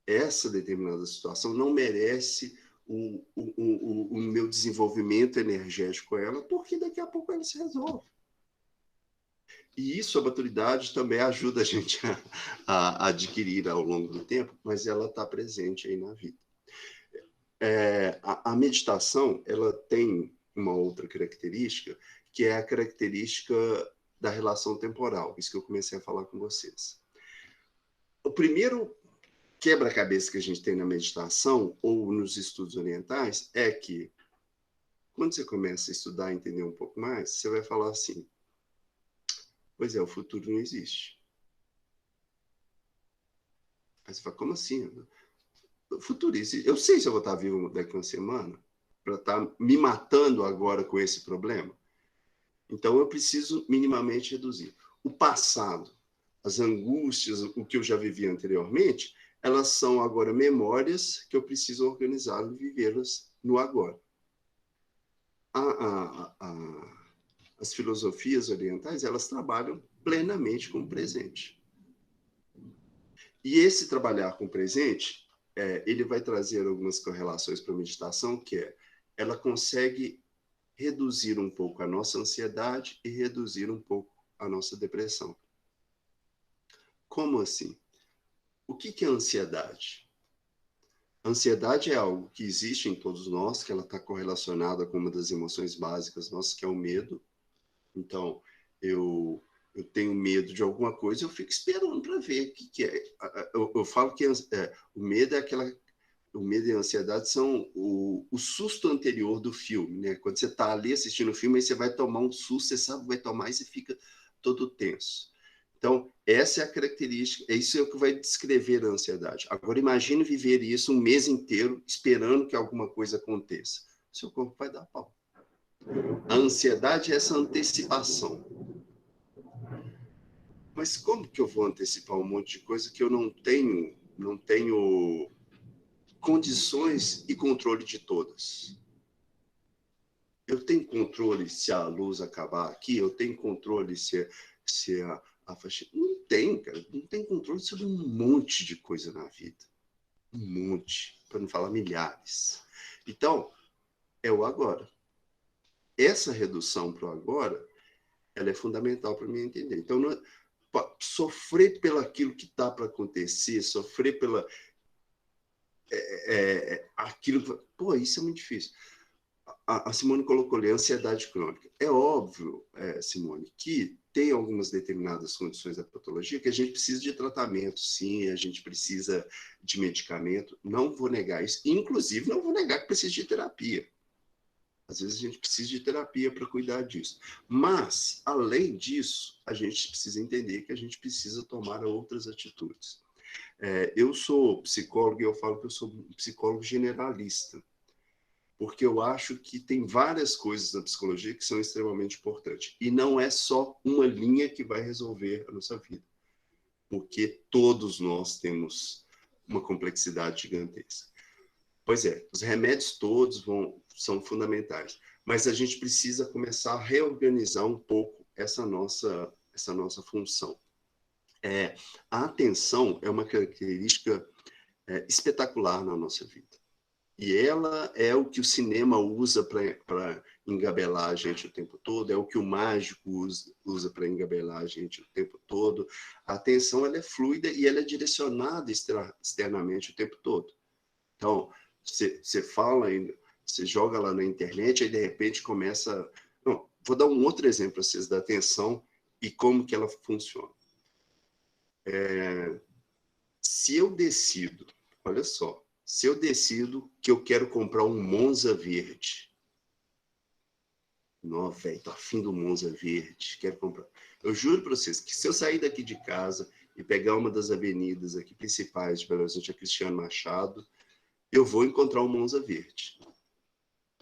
S4: Essa determinada situação não merece o meu desenvolvimento energético com ela, porque daqui a pouco ela se resolve. E isso, a maturidade também ajuda a gente a adquirir ao longo do tempo, mas ela está presente aí na vida. A meditação, ela tem uma outra característica, que é a característica da relação temporal, isso que eu comecei a falar com vocês. O primeiro quebra-cabeça que a gente tem na meditação ou nos estudos orientais é que, quando você começa a estudar e entender um pouco mais, você vai falar assim, pois é, o futuro não existe. Aí você fala, como assim? O futuro existe. Eu sei se eu vou estar vivo daqui a uma semana para estar me matando agora com esse problema. Então, eu preciso minimamente reduzir. O passado, as angústias, o que eu já vivi anteriormente, elas são agora memórias que eu preciso organizar e vivê-las no agora. As filosofias orientais, elas trabalham plenamente com o presente. E esse trabalhar com o presente, ele vai trazer algumas correlações para a meditação, que ela consegue reduzir um pouco a nossa ansiedade e reduzir um pouco a nossa depressão. Como assim? O que é ansiedade? A ansiedade é algo que existe em todos nós, que ela está correlacionada com uma das emoções básicas nossas, que é o medo. Então, eu eu tenho medo de alguma coisa, eu fico esperando para ver o que é. Eu falo que o medo é aquela... O medo e a ansiedade são o susto anterior do filme, né? Quando você está ali assistindo o filme, aí você vai tomar um susto, você sabe que vai tomar e você fica todo tenso. Então, essa é a característica, isso é o que vai descrever a ansiedade. Agora, imagine viver isso um mês inteiro esperando que alguma coisa aconteça. Seu corpo vai dar pau. A ansiedade é essa antecipação. Mas como que eu vou antecipar um monte de coisa que eu não tenho condições e controle de todas? Eu tenho controle se a luz acabar aqui? Eu tenho controle se a faxina... Não tem, cara. Não tem controle sobre um monte de coisa na vida. Um monte, para não falar milhares. Então, é o agora. Essa redução para o agora, ela é fundamental para mim entender. Então, sofrer pelo aquilo que está para acontecer, sofrer pela... aquilo... Pô, isso é muito difícil. A Simone colocou ali, ansiedade crônica. É óbvio, Simone, que tem algumas determinadas condições da patologia que a gente precisa de tratamento, sim, a gente precisa de medicamento, não vou negar isso. Inclusive, não vou negar que precisa de terapia. Às vezes a gente precisa de terapia para cuidar disso. Mas, além disso, a gente precisa entender que a gente precisa tomar outras atitudes. Eu sou psicólogo e eu falo que eu sou um psicólogo generalista, porque eu acho que tem várias coisas na psicologia que são extremamente importantes. E não é só uma linha que vai resolver a nossa vida, porque todos nós temos uma complexidade gigantesca. Pois é, os remédios todos são fundamentais, mas a gente precisa começar a reorganizar um pouco essa nossa função. A atenção é uma característica espetacular na nossa vida. E ela é o que o cinema usa para engabelar a gente o tempo todo, é o que o mágico usa para engabelar a gente o tempo todo. A atenção, ela é fluida e ela é direcionada externamente o tempo todo. Então, você fala, você joga lá na internet, aí de repente começa... Não, vou dar um outro exemplo para vocês da atenção e como que ela funciona. Se eu decido, olha só, se eu decido que eu quero comprar um Monza verde, não, velho, tô afim do Monza verde, quero comprar. Eu juro para vocês que se eu sair daqui de casa e pegar uma das avenidas aqui principais de Belo Horizonte, a Cristiano Machado, eu vou encontrar um Monza verde.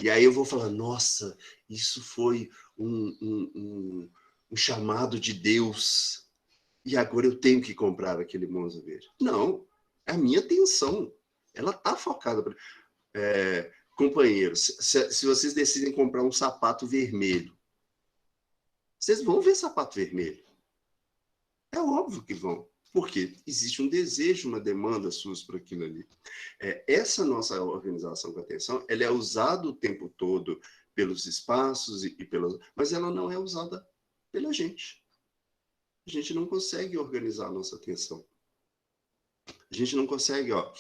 S4: E aí eu vou falar, nossa, isso foi um chamado de Deus. E agora eu tenho que comprar aquele Monza verde. Não, é a minha atenção. Ela está focada. Companheiros, se vocês decidem comprar um sapato vermelho, vocês vão ver sapato vermelho. É óbvio que vão. Porque existe um desejo, uma demanda suas por aquilo ali. Essa nossa organização com a atenção, ela é usada o tempo todo pelos espaços mas ela não é usada pela gente. A gente não consegue organizar a nossa atenção. A gente não consegue, ó.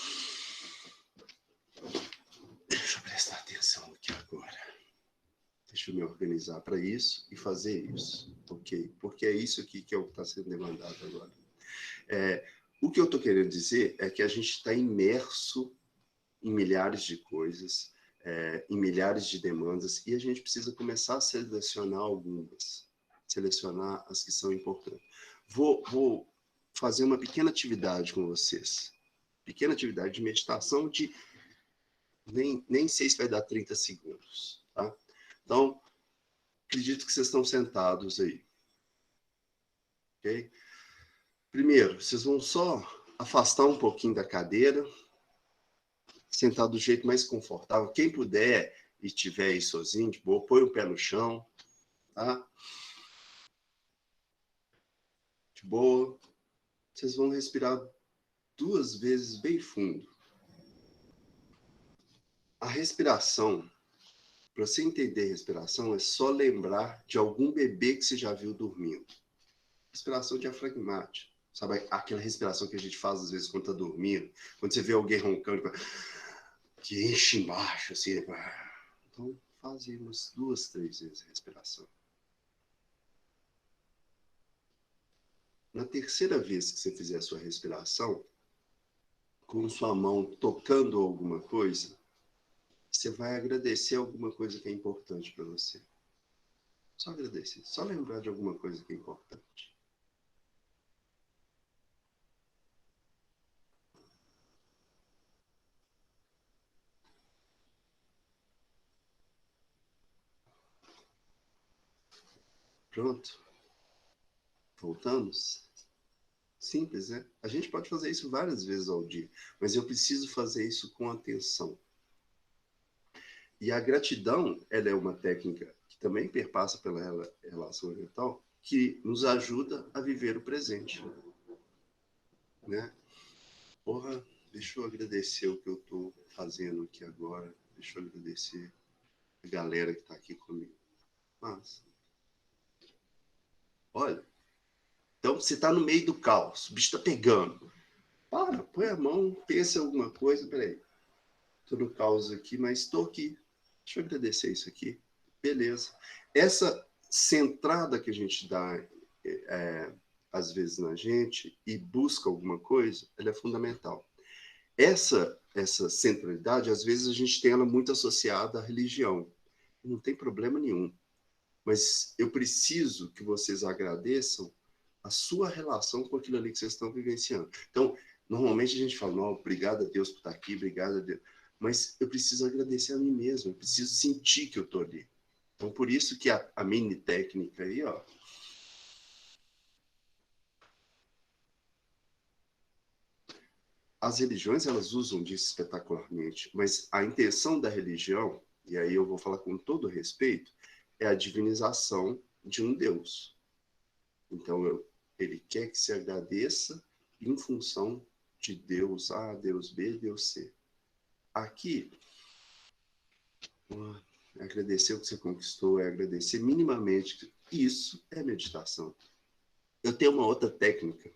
S4: Deixa eu prestar atenção aqui agora. Deixa eu me organizar para isso e fazer isso, ok? Porque é isso aqui que está sendo demandado agora. O que eu estou querendo dizer é que a gente está imerso em milhares de coisas, em milhares de demandas, e a gente precisa começar a selecionar algumas, selecionar as que são importantes. Vou fazer uma pequena atividade com vocês, pequena atividade de meditação de... Nem sei se vai dar 30 segundos, tá? Então, acredito que vocês estão sentados aí, ok? Primeiro, vocês vão só afastar um pouquinho da cadeira, sentar do jeito mais confortável. Quem puder e estiver aí sozinho, de boa, põe o pé no chão, tá? De boa. Vocês vão respirar 2 vezes bem fundo. A respiração, para você entender a respiração, é só lembrar de algum bebê que você já viu dormindo. Respiração diafragmática. Sabe aquela respiração que a gente faz às vezes quando está dormindo? Quando você vê alguém roncando, que enche embaixo, assim. Então, faz umas 2, 3 vezes a respiração. Na terceira vez que você fizer a sua respiração, com sua mão tocando alguma coisa, você vai agradecer alguma coisa que é importante para você. Só agradecer, só lembrar de alguma coisa que é importante. Pronto. Voltamos? Simples, né? A gente pode fazer isso várias vezes ao dia, mas eu preciso fazer isso com atenção. E a gratidão, ela é uma técnica que também perpassa pela relação oriental, que nos ajuda a viver o presente, né? Porra, deixa eu agradecer o que eu estou fazendo aqui agora, deixa eu agradecer a galera que está aqui comigo. Mas, olha, então você está no meio do caos, o bicho está pegando. Para, põe a mão, pensa em alguma coisa, peraí. Estou no caos aqui, mas estou aqui. Deixa eu agradecer isso aqui. Beleza. Essa centrada que a gente dá, às vezes, na gente e busca alguma coisa, ela é fundamental. Essa centralidade, às vezes, a gente tem ela muito associada à religião. Não tem problema nenhum. Mas eu preciso que vocês agradeçam a sua relação com aquilo ali que vocês estão vivenciando. Então, normalmente a gente fala, não, obrigado a Deus por estar aqui, obrigado a Deus. Mas eu preciso agradecer a mim mesmo, eu preciso sentir que eu estou ali. Então, por isso que a mini técnica aí, ó. As religiões, elas usam disso espetacularmente, mas a intenção da religião, e aí eu vou falar com todo respeito, é a divinização de um Deus. Então, ele quer que se agradeça em função de Deus A, Deus B, Deus C. Aqui, agradecer o que você conquistou, é agradecer minimamente. Isso é meditação. Eu tenho uma outra técnica,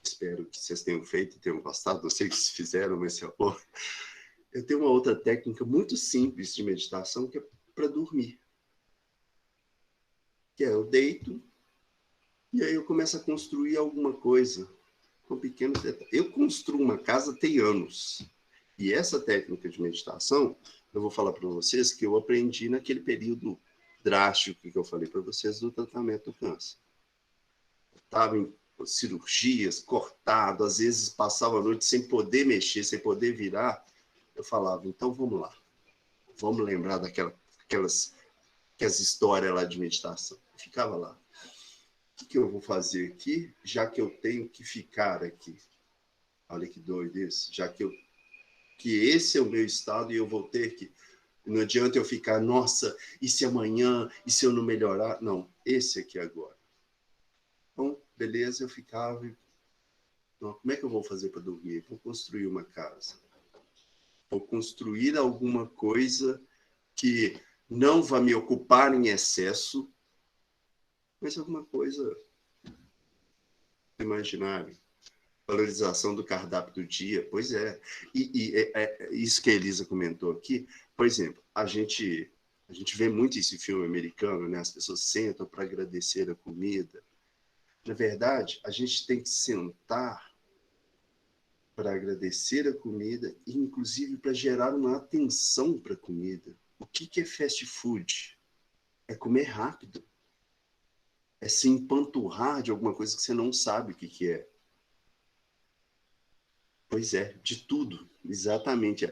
S4: espero que vocês tenham feito e tenham gostado, não sei se fizeram, mas se for. Eu tenho uma outra técnica muito simples de meditação, que é para dormir. Que é, eu deito, e aí eu começo a construir alguma coisa, com pequenos detalhes. Eu construo uma casa tem anos. E essa técnica de meditação, eu vou falar para vocês que eu aprendi naquele período drástico que eu falei para vocês do tratamento do câncer. Estava em cirurgias, cortado, às vezes passava a noite sem poder mexer, sem poder virar. Eu falava, então vamos lá. Vamos lembrar daquelas histórias lá de meditação. Eu ficava lá. O que eu vou fazer aqui, já que eu tenho que ficar aqui? Olha que doido isso. Já que esse é o meu estado e eu vou ter que... Não adianta eu ficar, nossa, e se amanhã, e se eu não melhorar? Não, esse aqui agora. Então, beleza, eu ficava... Não, como é que eu vou fazer para dormir? Vou construir uma casa. Vou construir alguma coisa que não vai me ocupar em excesso, mas alguma coisa imaginária. Valorização do cardápio do dia, pois é. Isso que a Elisa comentou aqui, por exemplo, a gente vê muito esse filme americano, né? As pessoas sentam para agradecer a comida. Na verdade, a gente tem que sentar para agradecer a comida e, inclusive, para gerar uma atenção para a comida. O que é fast food? É comer rápido. É se empanturrar de alguma coisa que você não sabe o que é. Pois é, de tudo, exatamente.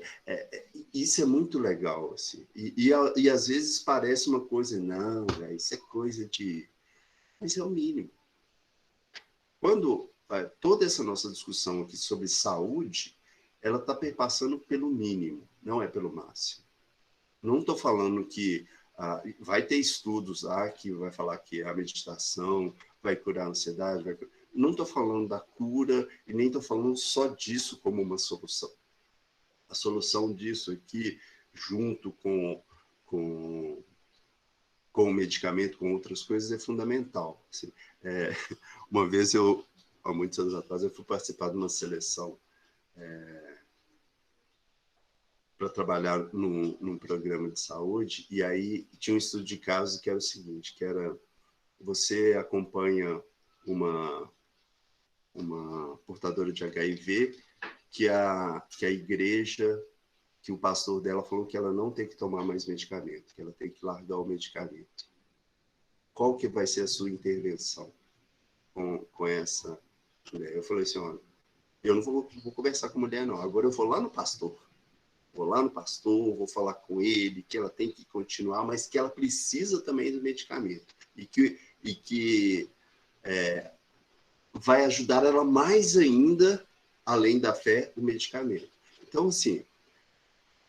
S4: Isso é muito legal, assim. E às vezes parece uma coisa, não, isso é coisa de... Mas é o mínimo. Quando toda essa nossa discussão aqui sobre saúde, ela está perpassando pelo mínimo, não é pelo máximo. Não estou falando que vai ter estudos lá que vai falar que a meditação vai curar a ansiedade, vai curar... Não estou falando da cura e nem estou falando só disso como uma solução. A solução disso aqui, junto com o medicamento, com outras coisas, é fundamental. Assim, uma vez há muitos anos atrás, eu fui participar de uma seleção para trabalhar num programa de saúde, e aí tinha um estudo de caso que era o seguinte, que era, você acompanha uma portadora de HIV, que a igreja, que o pastor dela falou que ela não tem que tomar mais medicamento, que ela tem que largar o medicamento. Qual que vai ser a sua intervenção com essa mulher? Eu falei assim, olha, eu não vou conversar com a mulher, não. Agora eu vou lá no pastor. Vou lá no pastor, vou falar com ele, que ela tem que continuar, mas que ela precisa também do medicamento. E que vai ajudar ela mais ainda, além da fé, o medicamento. Então, assim,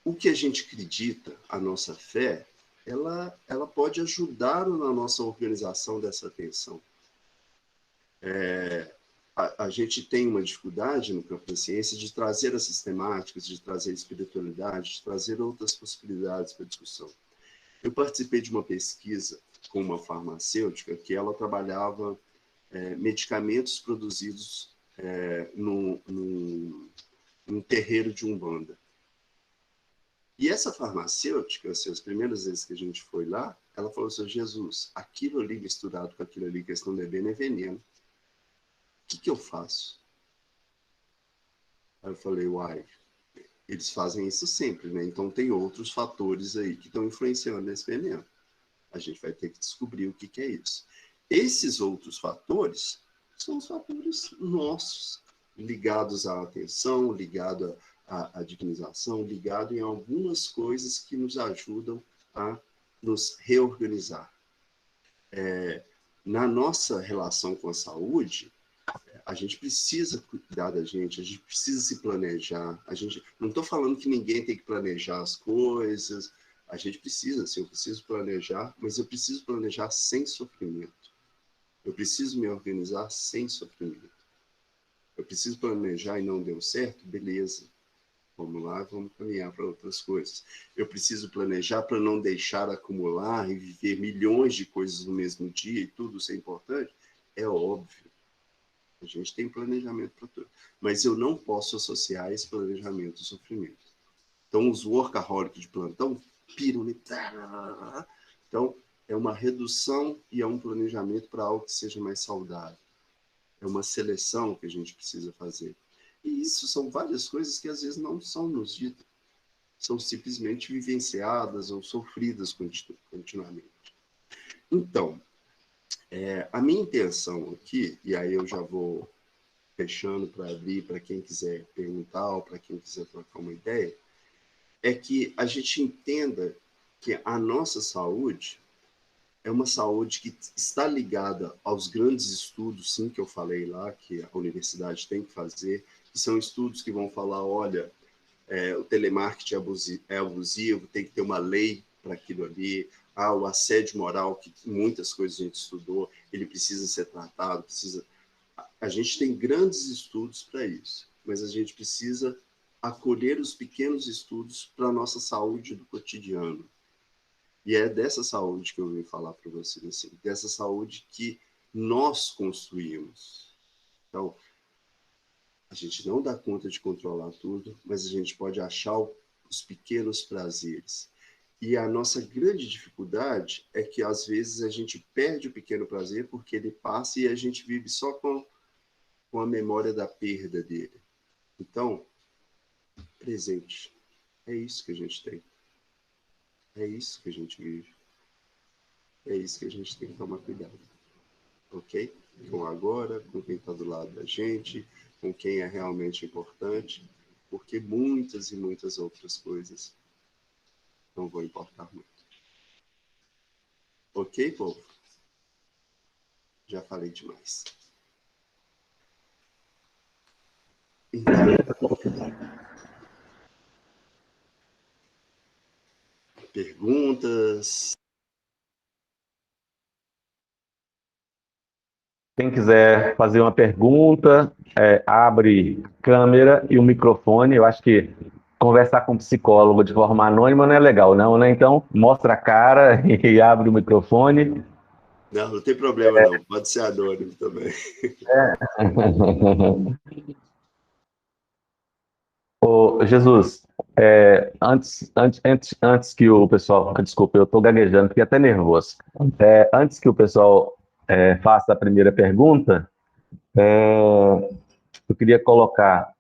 S4: o que a gente acredita, a nossa fé, ela pode ajudar na nossa organização dessa atenção. A gente tem uma dificuldade no campo da ciência de trazer essas temáticas, de trazer espiritualidade, de trazer outras possibilidades para a discussão. Eu participei de uma pesquisa com uma farmacêutica que ela trabalhava medicamentos produzidos num terreiro de Umbanda. E essa farmacêutica, assim, as primeiras vezes que a gente foi lá, ela falou assim, Jesus, aquilo ali misturado com aquilo ali que eles estão bebendo é veneno. O que eu faço? Aí eu falei, uai, eles fazem isso sempre, né? Então tem outros fatores aí que estão influenciando nesse veneno. A gente vai ter que descobrir o que é isso. Esses outros fatores são os fatores nossos, ligados à atenção, ligados à divinização, ligados em algumas coisas que nos ajudam a nos reorganizar. Na nossa relação com a saúde, a gente precisa cuidar da gente, a gente precisa se planejar. Não estou falando que ninguém tem que planejar as coisas, a gente precisa, sim, eu preciso planejar, mas eu preciso planejar sem sofrimento. Eu preciso me organizar sem sofrimento. Eu preciso planejar e não deu certo? Beleza. Vamos lá, vamos caminhar para outras coisas. Eu preciso planejar para não deixar acumular e viver milhões de coisas no mesmo dia e tudo ser importante? É óbvio. A gente tem planejamento para tudo. Mas eu não posso associar esse planejamento ao sofrimento. Então, os workaholics de plantão piram. Então, é uma redução e é um planejamento para algo que seja mais saudável. É uma seleção que a gente precisa fazer. E isso são várias coisas que às vezes não são nos ditas. São simplesmente vivenciadas ou sofridas continuamente. Então, a minha intenção aqui, e aí eu já vou fechando para abrir para quem quiser perguntar ou para quem quiser trocar uma ideia, é que a gente entenda que a nossa saúde é uma saúde que está ligada aos grandes estudos, sim, que eu falei lá, que a universidade tem que fazer, que são estudos que vão falar, olha, o telemarketing é abusivo, tem que ter uma lei para aquilo ali, o assédio moral, que muitas coisas a gente estudou, ele precisa ser tratado, A gente tem grandes estudos para isso, mas a gente precisa acolher os pequenos estudos para a nossa saúde do cotidiano. E é dessa saúde que eu vim falar para vocês, assim, dessa saúde que nós construímos. Então, a gente não dá conta de controlar tudo, mas a gente pode achar os pequenos prazeres. E a nossa grande dificuldade é que, às vezes, a gente perde o pequeno prazer porque ele passa e a gente vive só com a memória da perda dele. Então, presente. É isso que a gente tem. É isso que a gente vive. É isso que a gente tem que tomar cuidado. Ok? Com agora, com quem está do lado da gente, com quem é realmente importante, porque muitas e muitas outras coisas não vão importar muito. Ok, povo? Já falei demais. Então, perguntas?
S1: Quem quiser fazer uma pergunta, abre câmera e o microfone. Eu acho que conversar com um psicólogo de forma anônima não é legal, não, né? Então, mostra a cara e abre o microfone.
S4: Não tem problema, não. Pode ser anônimo também.
S1: Ô, Jesus, antes que o pessoal... Desculpa, eu estou gaguejando, fiquei até nervoso. Antes que o pessoal faça a primeira pergunta, eu queria colocar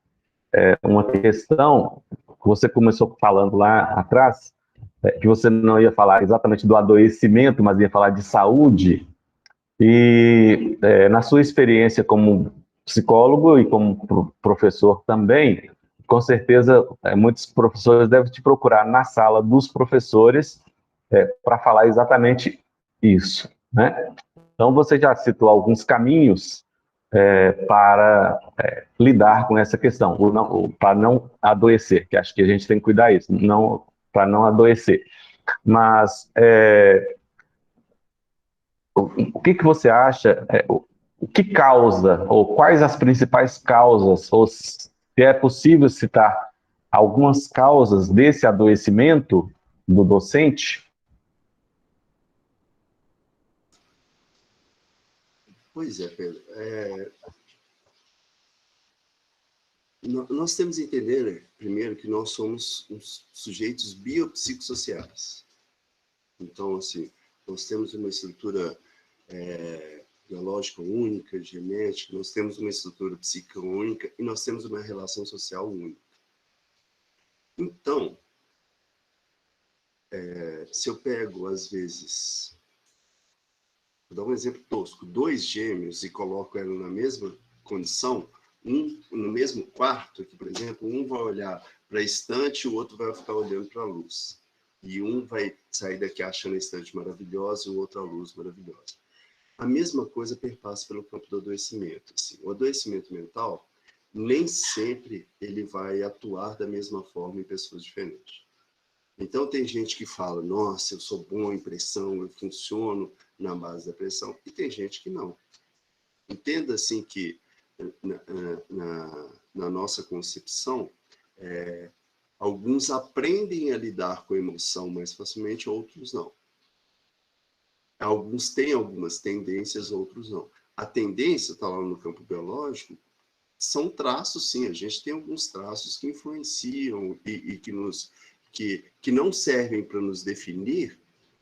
S1: uma questão que você começou falando lá atrás, que você não ia falar exatamente do adoecimento, mas ia falar de saúde. E na sua experiência como psicólogo e como professor também, com certeza muitos professores devem te procurar na sala dos professores para falar exatamente isso, né? Então você já citou alguns caminhos para lidar com essa questão, para não adoecer, que acho que a gente tem que cuidar disso, não, para não adoecer. Mas o que você acha, o que causa, ou quais as principais causas, ou se é possível citar algumas causas desse adoecimento do docente?
S4: Pois é, Pedro. Nós temos que entender, né, primeiro, que nós somos sujeitos biopsicossociais. Então, assim, nós temos uma estrutura biológica única, genética, nós temos uma estrutura psíquica única e nós temos uma relação social única. Então, se eu pego, às vezes, vou dar um exemplo tosco, 2 gêmeos e coloco eles na mesma condição, no mesmo quarto, aqui, por exemplo, um vai olhar para a estante, o outro vai ficar olhando para a luz. E um vai sair daqui achando a estante maravilhosa e o outro a luz maravilhosa. A mesma coisa perpassa pelo campo do adoecimento. Assim, o adoecimento mental, nem sempre ele vai atuar da mesma forma em pessoas diferentes. Então, tem gente que fala, nossa, eu sou bom em pressão, eu funciono na base da pressão, e tem gente que não. Entenda, assim, que na nossa concepção, alguns aprendem a lidar com a emoção mais facilmente, outros não. Alguns têm algumas tendências, outros não. A tendência, está lá no campo biológico, são traços, sim. A gente tem alguns traços que influenciam e que não servem para nos definir,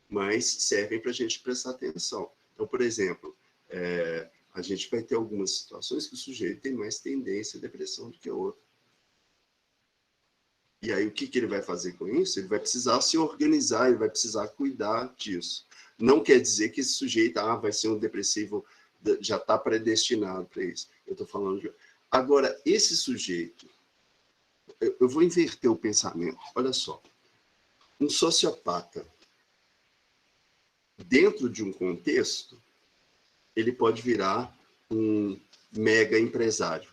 S4: mas servem para a gente prestar atenção. Então, por exemplo, a gente vai ter algumas situações que o sujeito tem mais tendência à depressão do que o outro. E aí, o que ele vai fazer com isso? Ele vai precisar se organizar, ele vai precisar cuidar disso. Não quer dizer que esse sujeito vai ser um depressivo, já está predestinado para isso. Eu estou falando de... Agora, esse sujeito, eu vou inverter o pensamento. Olha só, um sociopata, dentro de um contexto, ele pode virar um mega empresário,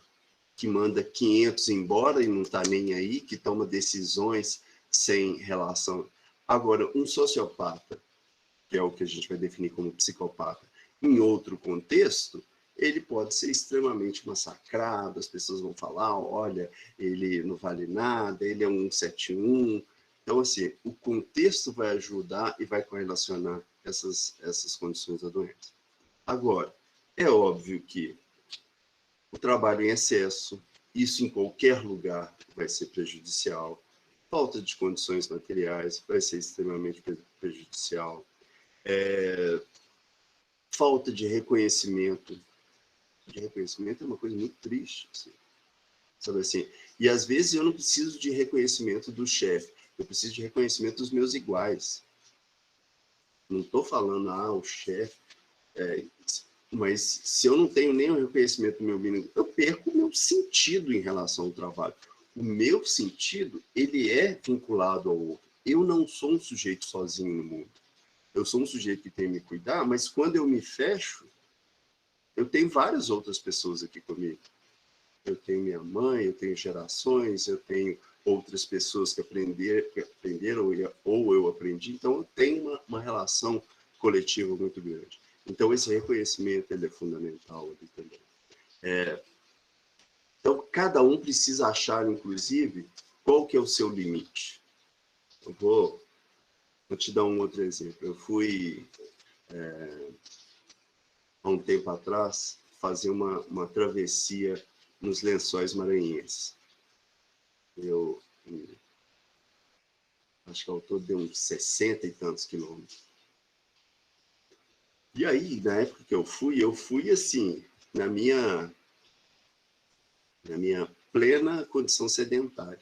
S4: que manda 500 embora e não está nem aí, que toma decisões sem relação. Agora, um sociopata, que é o que a gente vai definir como psicopata, em outro contexto, ele pode ser extremamente massacrado, as pessoas vão falar, olha, ele não vale nada, ele é um 171. Então, assim, o contexto vai ajudar e vai correlacionar essas condições da doença. Agora, é óbvio que o trabalho em excesso, isso em qualquer lugar vai ser prejudicial. Falta de condições materiais vai ser extremamente prejudicial. Falta de reconhecimento. De reconhecimento é uma coisa muito triste. Assim. Sabe assim? E às vezes eu não preciso de reconhecimento do chefe, eu preciso de reconhecimento dos meus iguais. Não estou falando, o chefe... mas se eu não tenho nenhum reconhecimento do meu mínimo, eu perco o meu sentido em relação ao trabalho. O meu sentido, ele é vinculado ao outro. Eu não sou um sujeito sozinho no mundo. Eu sou um sujeito que tem que me cuidar, mas quando eu me fecho, eu tenho várias outras pessoas aqui comigo. Eu tenho minha mãe, eu tenho gerações, eu tenho outras pessoas que aprenderam ou eu aprendi. Então, eu tenho uma relação coletiva muito grande. Então, esse reconhecimento ele é fundamental ali também. Então, cada um precisa achar, inclusive, qual que é o seu limite. Eu vou te dar um outro exemplo. Eu fui, há um tempo atrás, fazer uma travessia nos Lençóis Maranhenses. Eu acho que ao todo deu uns 60 e tantos quilômetros. E aí, na época que eu fui assim, na minha na minha plena condição sedentária.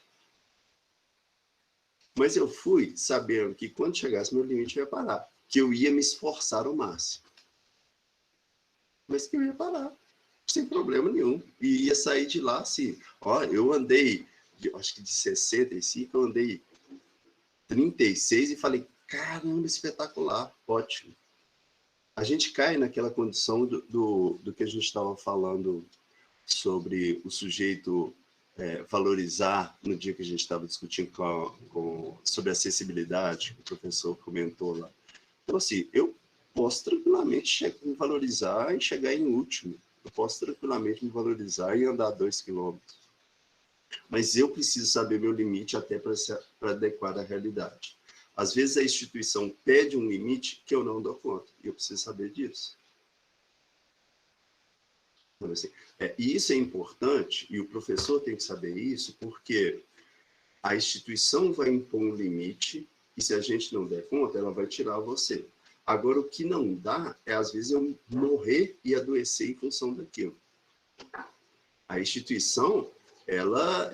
S4: Mas eu fui sabendo que quando chegasse meu limite eu ia parar, que eu ia me esforçar ao máximo. Mas que eu ia parar, sem problema nenhum. E ia sair de lá assim, ó, eu andei, acho que de 65, eu andei 36 e falei, caramba, espetacular, ótimo. A gente cai naquela condição do que a gente estava falando sobre o sujeito valorizar, no dia que a gente estava discutindo sobre acessibilidade, que o professor comentou lá. Então, assim, eu posso tranquilamente me valorizar e chegar em último. Eu posso tranquilamente me valorizar e andar 2 quilômetros. Mas eu preciso saber meu limite até para adequar à realidade. Às vezes a instituição pede um limite que eu não dou conta, e eu preciso saber disso. Então, assim, e isso é importante, e o professor tem que saber isso, porque a instituição vai impor um limite, e se a gente não der conta, ela vai tirar você. Agora, o que não dá é, às vezes, eu morrer e adoecer em função daquilo. A instituição, ela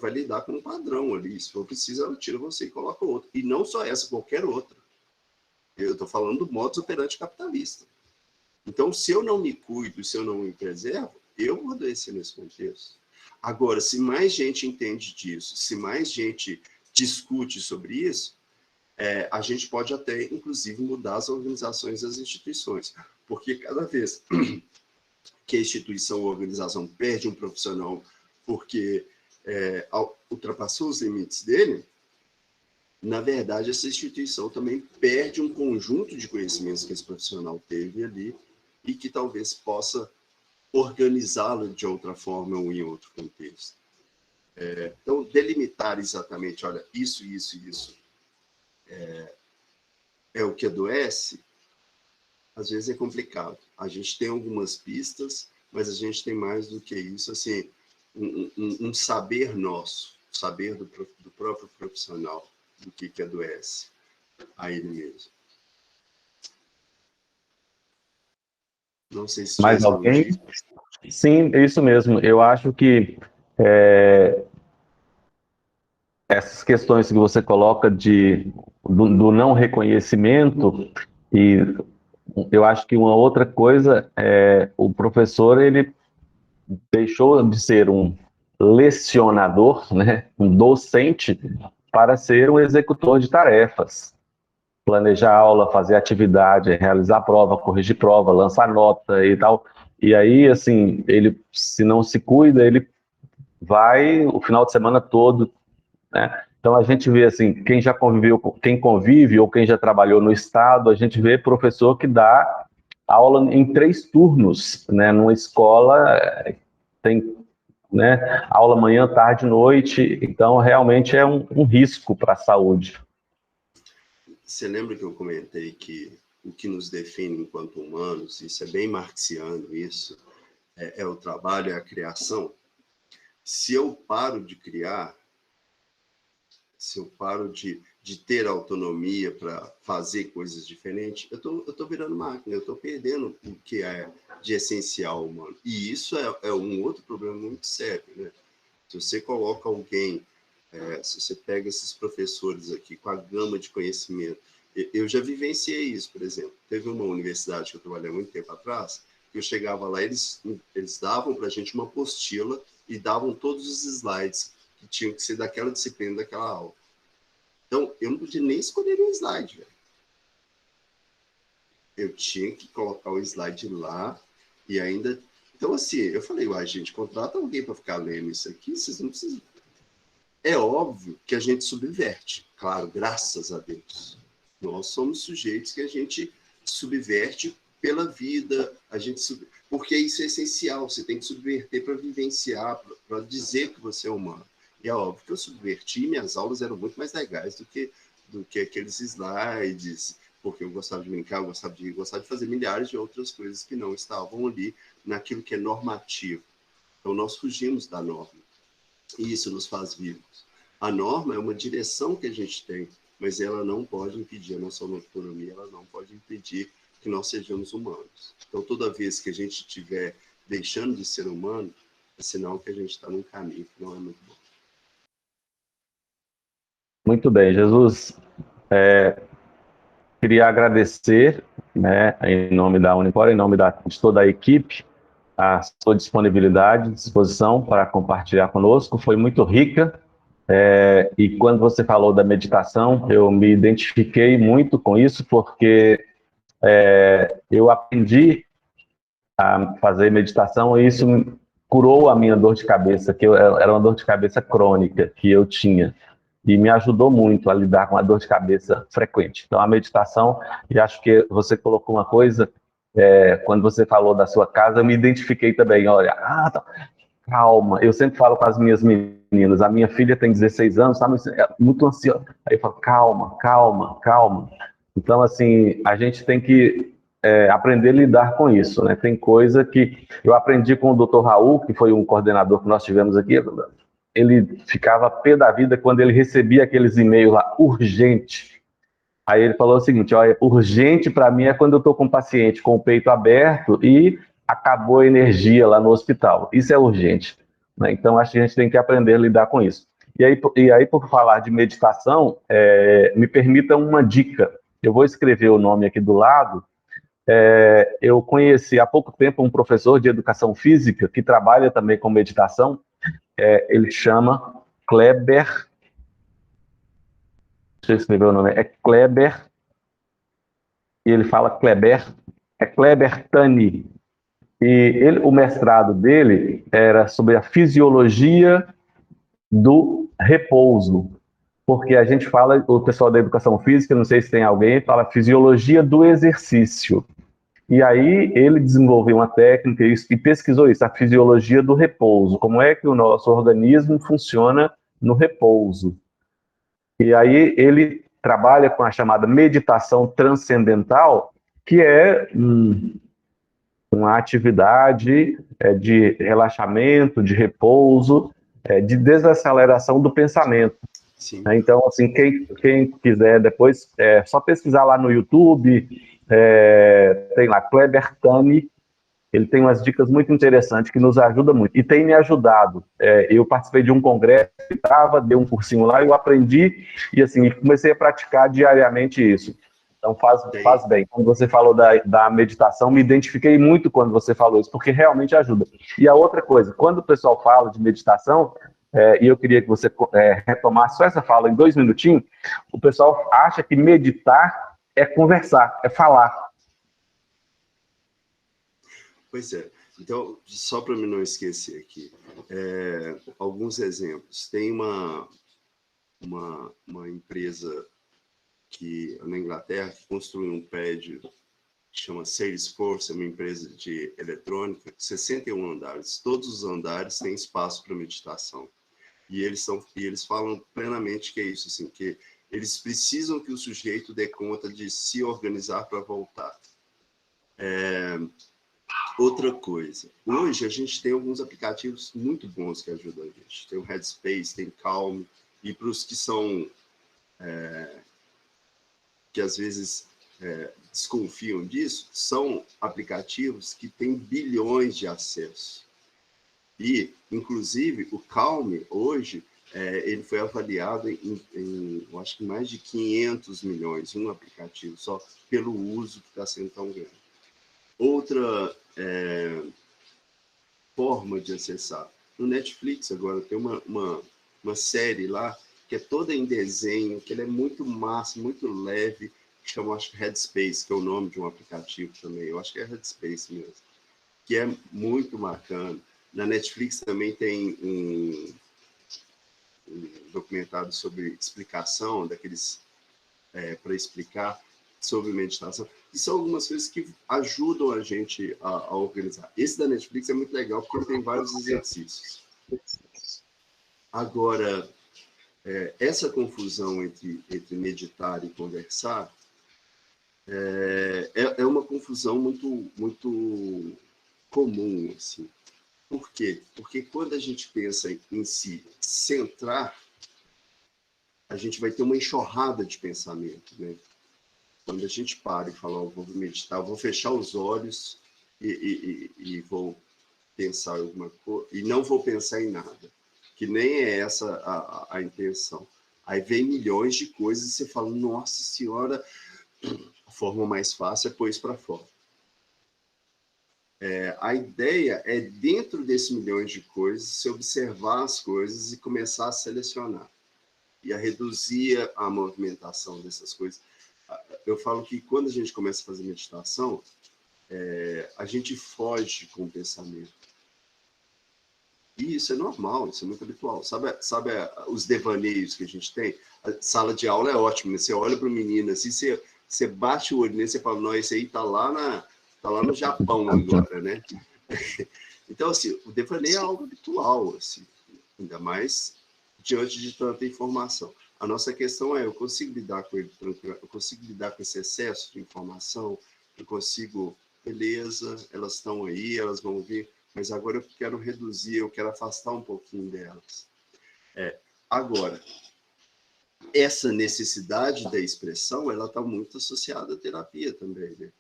S4: vai lidar com um padrão ali. Se for preciso, ela tira você e coloca outro. E não só essa, qualquer outra. Eu estou falando do modus operandi capitalista. Então, se eu não me cuido, se eu não me preservo, eu vou adoecer nesse contexto. Agora, se mais gente entende disso, se mais gente discute sobre isso, a gente pode até, inclusive, mudar as organizações das instituições. Porque cada vez que a instituição ou organização perde um profissional porque ultrapassou os limites dele, na verdade, essa instituição também perde um conjunto de conhecimentos que esse profissional teve ali e que talvez possa organizá-lo de outra forma ou em outro contexto. Então, delimitar exatamente, olha, isso é o que adoece, às vezes é complicado. A gente tem algumas pistas, mas a gente tem mais do que isso, assim, um saber nosso, saber do próprio profissional, do que adoece a ele mesmo. Não sei se
S1: Mais alguém? Sim, é isso mesmo. Eu acho que essas questões que você coloca do não reconhecimento, e eu acho que uma outra coisa é o professor, ele deixou de ser um lecionador, né, um docente, para ser um executor de tarefas. Planejar aula, fazer atividade, realizar prova, corrigir prova, lançar nota e tal. E aí, assim, ele, se não se cuida, ele vai o final de semana todo, né? Então a gente vê assim, quem já conviveu, quem convive ou quem já trabalhou no estado, a gente vê professor que dá aula em 3 turnos, né? Numa escola tem, né, aula manhã, tarde, noite, então realmente é um risco para a saúde.
S4: Você lembra que eu comentei que o que nos define enquanto humanos, isso é bem marxiano, isso, é o trabalho, é a criação? Se eu paro de criar, se eu paro de ter autonomia para fazer coisas diferentes, eu tô virando máquina, eu estou perdendo o que é de essencial humano. E isso é um outro problema muito sério, né? Se você coloca alguém, se você pega esses professores aqui com a gama de conhecimento, eu já vivenciei isso, por exemplo. Teve uma universidade que eu trabalhei há muito tempo atrás, que eu chegava lá, eles davam para a gente uma apostila e davam todos os slides que tinham que ser daquela disciplina, daquela aula. Então, eu não podia nem escolher um slide, velho. Eu tinha que colocar o slide lá e ainda... Então, assim, eu falei, gente, contrata alguém para ficar lendo isso aqui, vocês não precisam... É óbvio que a gente subverte, claro, graças a Deus. Nós somos sujeitos que a gente subverte pela vida, porque isso é essencial, você tem que subverter para vivenciar, para dizer que você é humano. E é óbvio que eu subverti, minhas aulas eram muito mais legais do que aqueles slides, porque eu gostava de brincar, eu gostava de fazer milhares de outras coisas que não estavam ali naquilo que é normativo. Então, nós fugimos da norma. E isso nos faz vivos. A norma é uma direção que a gente tem, mas ela não pode impedir a nossa autonomia, ela não pode impedir que nós sejamos humanos. Então, toda vez que a gente estiver deixando de ser humano, é sinal que a gente está num caminho que não é muito bom.
S1: Muito bem, Jesus. Queria agradecer, né, em nome da Unicor, em nome de toda a equipe, a sua disponibilidade, disposição para compartilhar conosco. Foi muito rica. E quando você falou da meditação, eu me identifiquei muito com isso, porque eu aprendi a fazer meditação e isso curou a minha dor de cabeça, era uma dor de cabeça crônica que eu tinha. E me ajudou muito a lidar com a dor de cabeça frequente. Então, a meditação, e acho que você colocou uma coisa, quando você falou da sua casa, eu me identifiquei também. Olha, calma, eu sempre falo com as minhas meninas, a minha filha tem 16 anos, está muito ansiosa. Aí eu falo, calma, calma, calma. Então, assim, a gente tem que aprender a lidar com isso, né? Tem coisa que eu aprendi com o Dr. Raul, que foi um coordenador que nós tivemos aqui. Ele ficava pé da vida quando ele recebia aqueles e-mails lá, urgente. Aí ele falou o seguinte, olha, urgente para mim é quando eu estou com um paciente com o peito aberto e acabou a energia lá no hospital. Isso é urgente, né? Então, acho que a gente tem que aprender a lidar com isso. E aí por falar de meditação, me permita uma dica. Eu vou escrever o nome aqui do lado. Eu conheci há pouco tempo um professor de educação física que trabalha também com meditação. Ele chama Kleber. Deixa eu escrever o nome. É Kleber. E ele fala Kleber. É Kleber Tani. E o mestrado dele era sobre a fisiologia do repouso. Porque a gente fala, o pessoal da educação física, não sei se tem alguém, fala fisiologia do exercício. E aí ele desenvolveu uma técnica e pesquisou isso, a fisiologia do repouso. Como é que o nosso organismo funciona no repouso. E aí ele trabalha com a chamada meditação transcendental, que é uma atividade de relaxamento, de repouso, de desaceleração do pensamento.
S4: Sim.
S1: Então, assim, quem quiser depois, só pesquisar lá no YouTube, tem lá, Kleber Tani, ele tem umas dicas muito interessantes que nos ajudam muito. E tem me ajudado. Eu participei de um congresso, dei um cursinho lá, eu aprendi e assim, comecei a praticar diariamente isso. Então faz bem. Quando você falou da meditação, me identifiquei muito quando você falou isso, porque realmente ajuda. E a outra coisa, quando o pessoal fala de meditação, e eu queria que você retomasse só essa fala em 2 minutinhos, o pessoal acha que meditar é conversar, é falar.
S4: Pois é. Então, só para me não esquecer aqui, alguns exemplos. Tem uma empresa na Inglaterra que construiu um prédio que chama Salesforce, é uma empresa de eletrônica, 61 andares. Todos os andares têm espaço para meditação. E eles falam plenamente que é isso, assim, que eles precisam que o sujeito dê conta de se organizar para voltar. Outra coisa, hoje a gente tem alguns aplicativos muito bons que ajudam a gente. Tem o Headspace, tem Calm, e para os que são, que às vezes desconfiam disso, são aplicativos que têm bilhões de acessos. E, inclusive, o Calm, hoje, ele foi avaliado em, eu acho que mais de 500 milhões, um aplicativo, só pelo uso que está sendo tão grande. Outra forma de acessar. No Netflix agora tem uma série lá que é toda em desenho, que ele é muito massa, muito leve, que chama, acho que Headspace, que é o nome de um aplicativo também. Eu acho que é Headspace mesmo. Que é muito bacana. Na Netflix também tem um documentário sobre explicação, daqueles para explicar sobre meditação. E são algumas coisas que ajudam a gente a organizar. Esse da Netflix é muito legal porque tem vários exercícios. Agora, essa confusão entre meditar e conversar é uma confusão muito, muito comum, assim. Por quê? Porque quando a gente pensa em se centrar, a gente vai ter uma enxurrada de pensamento, né? Quando a gente para e fala, vou meditar, vou fechar os olhos e vou pensar em alguma coisa e não vou pensar em nada, que nem é essa a intenção. Aí vem milhões de coisas e você fala, nossa senhora, a forma mais fácil é pôr isso para fora. A ideia é, dentro desses milhões de coisas, você observar as coisas e começar a selecionar. E a reduzir a movimentação dessas coisas. Eu falo que quando a gente começa a fazer meditação, a gente foge com o pensamento. E isso é normal, isso é muito habitual. Sabe os devaneios que a gente tem? A sala de aula é ótimo, né? Você olha para o menino assim, você bate o olho nele, você fala, não, esse aí está lá no Japão agora, né? Então, assim, o devaneio é algo habitual, assim, ainda mais diante de tanta informação. A nossa questão é, eu consigo lidar com ele tranquilo, eu consigo lidar com esse excesso de informação, eu consigo, beleza, elas estão aí, elas vão vir, mas agora eu quero reduzir, eu quero afastar um pouquinho delas. Agora, essa necessidade da expressão, ela está muito associada à terapia também, né?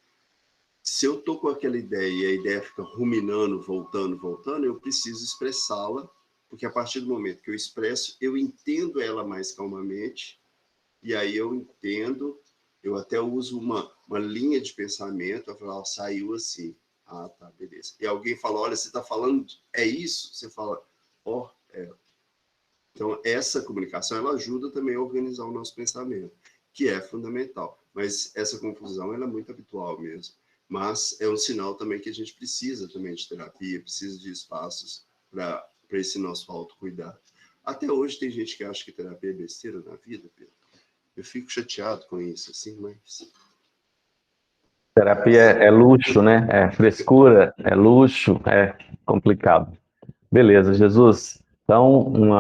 S4: Se eu estou com aquela ideia e a ideia fica ruminando, voltando, eu preciso expressá-la, porque a partir do momento que eu expresso, eu entendo ela mais calmamente, e aí eu entendo, eu até uso uma linha de pensamento, eu falo, saiu assim. Ah, tá, beleza. E alguém fala, olha, você está falando, é isso? Você fala, é. Então, essa comunicação, ela ajuda também a organizar o nosso pensamento, que é fundamental. Mas essa confusão, ela é muito habitual mesmo. Mas é um sinal também que a gente precisa também de terapia, precisa de espaços para esse nosso autocuidado. Até hoje tem gente que acha que terapia é besteira na vida, Pedro. Eu fico chateado com isso, assim, mas...
S1: Terapia é luxo, né? É frescura, é luxo, é complicado. Beleza, Jesus. Então, um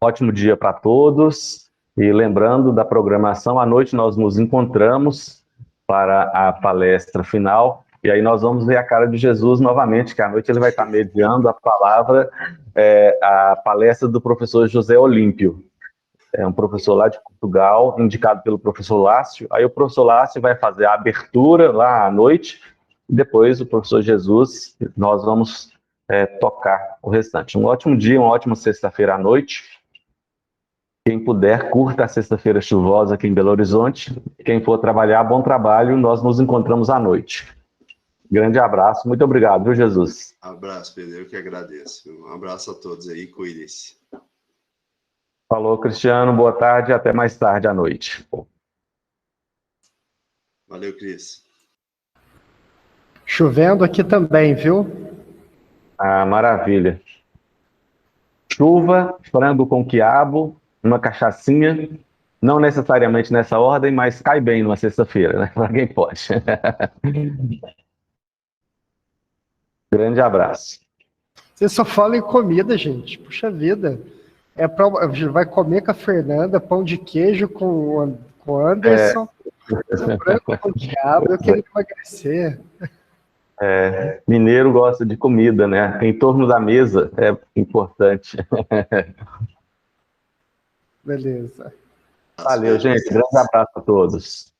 S1: ótimo dia para todos. E lembrando da programação, à noite nós nos encontramos para a palestra final. E aí nós vamos ver a cara de Jesus novamente, que à noite ele vai estar mediando a palavra, a palestra do professor José Olímpio. É um professor lá de Portugal, indicado pelo professor Lácio. Aí o professor Lácio vai fazer a abertura lá à noite, e depois o professor Jesus, nós vamos tocar o restante. Um ótimo dia, uma ótima sexta-feira à noite. Quem puder, curta a sexta-feira chuvosa aqui em Belo Horizonte. Quem for trabalhar, bom trabalho. Nós nos encontramos à noite. Grande abraço. Muito obrigado, viu, Jesus?
S4: Abraço, Pedro. Eu que agradeço. Um abraço a todos aí. Cuide-se.
S1: Falou, Cristiano. Boa tarde. Até mais tarde à noite.
S4: Valeu, Cris.
S6: Chovendo aqui também, viu?
S1: Ah, maravilha. Chuva, frango com quiabo, uma cachaçinha, não necessariamente nessa ordem, mas cai bem numa sexta-feira, né? Para quem pode. Grande abraço.
S6: Você só fala em comida, gente. Puxa vida. Vai comer com a Fernanda, pão de queijo com o Anderson, frango com quiabo, eu queria emagrecer.
S1: Mineiro gosta de comida, né? Em torno da mesa é importante.
S6: Beleza.
S1: Valeu, gente. Grande abraço a todos.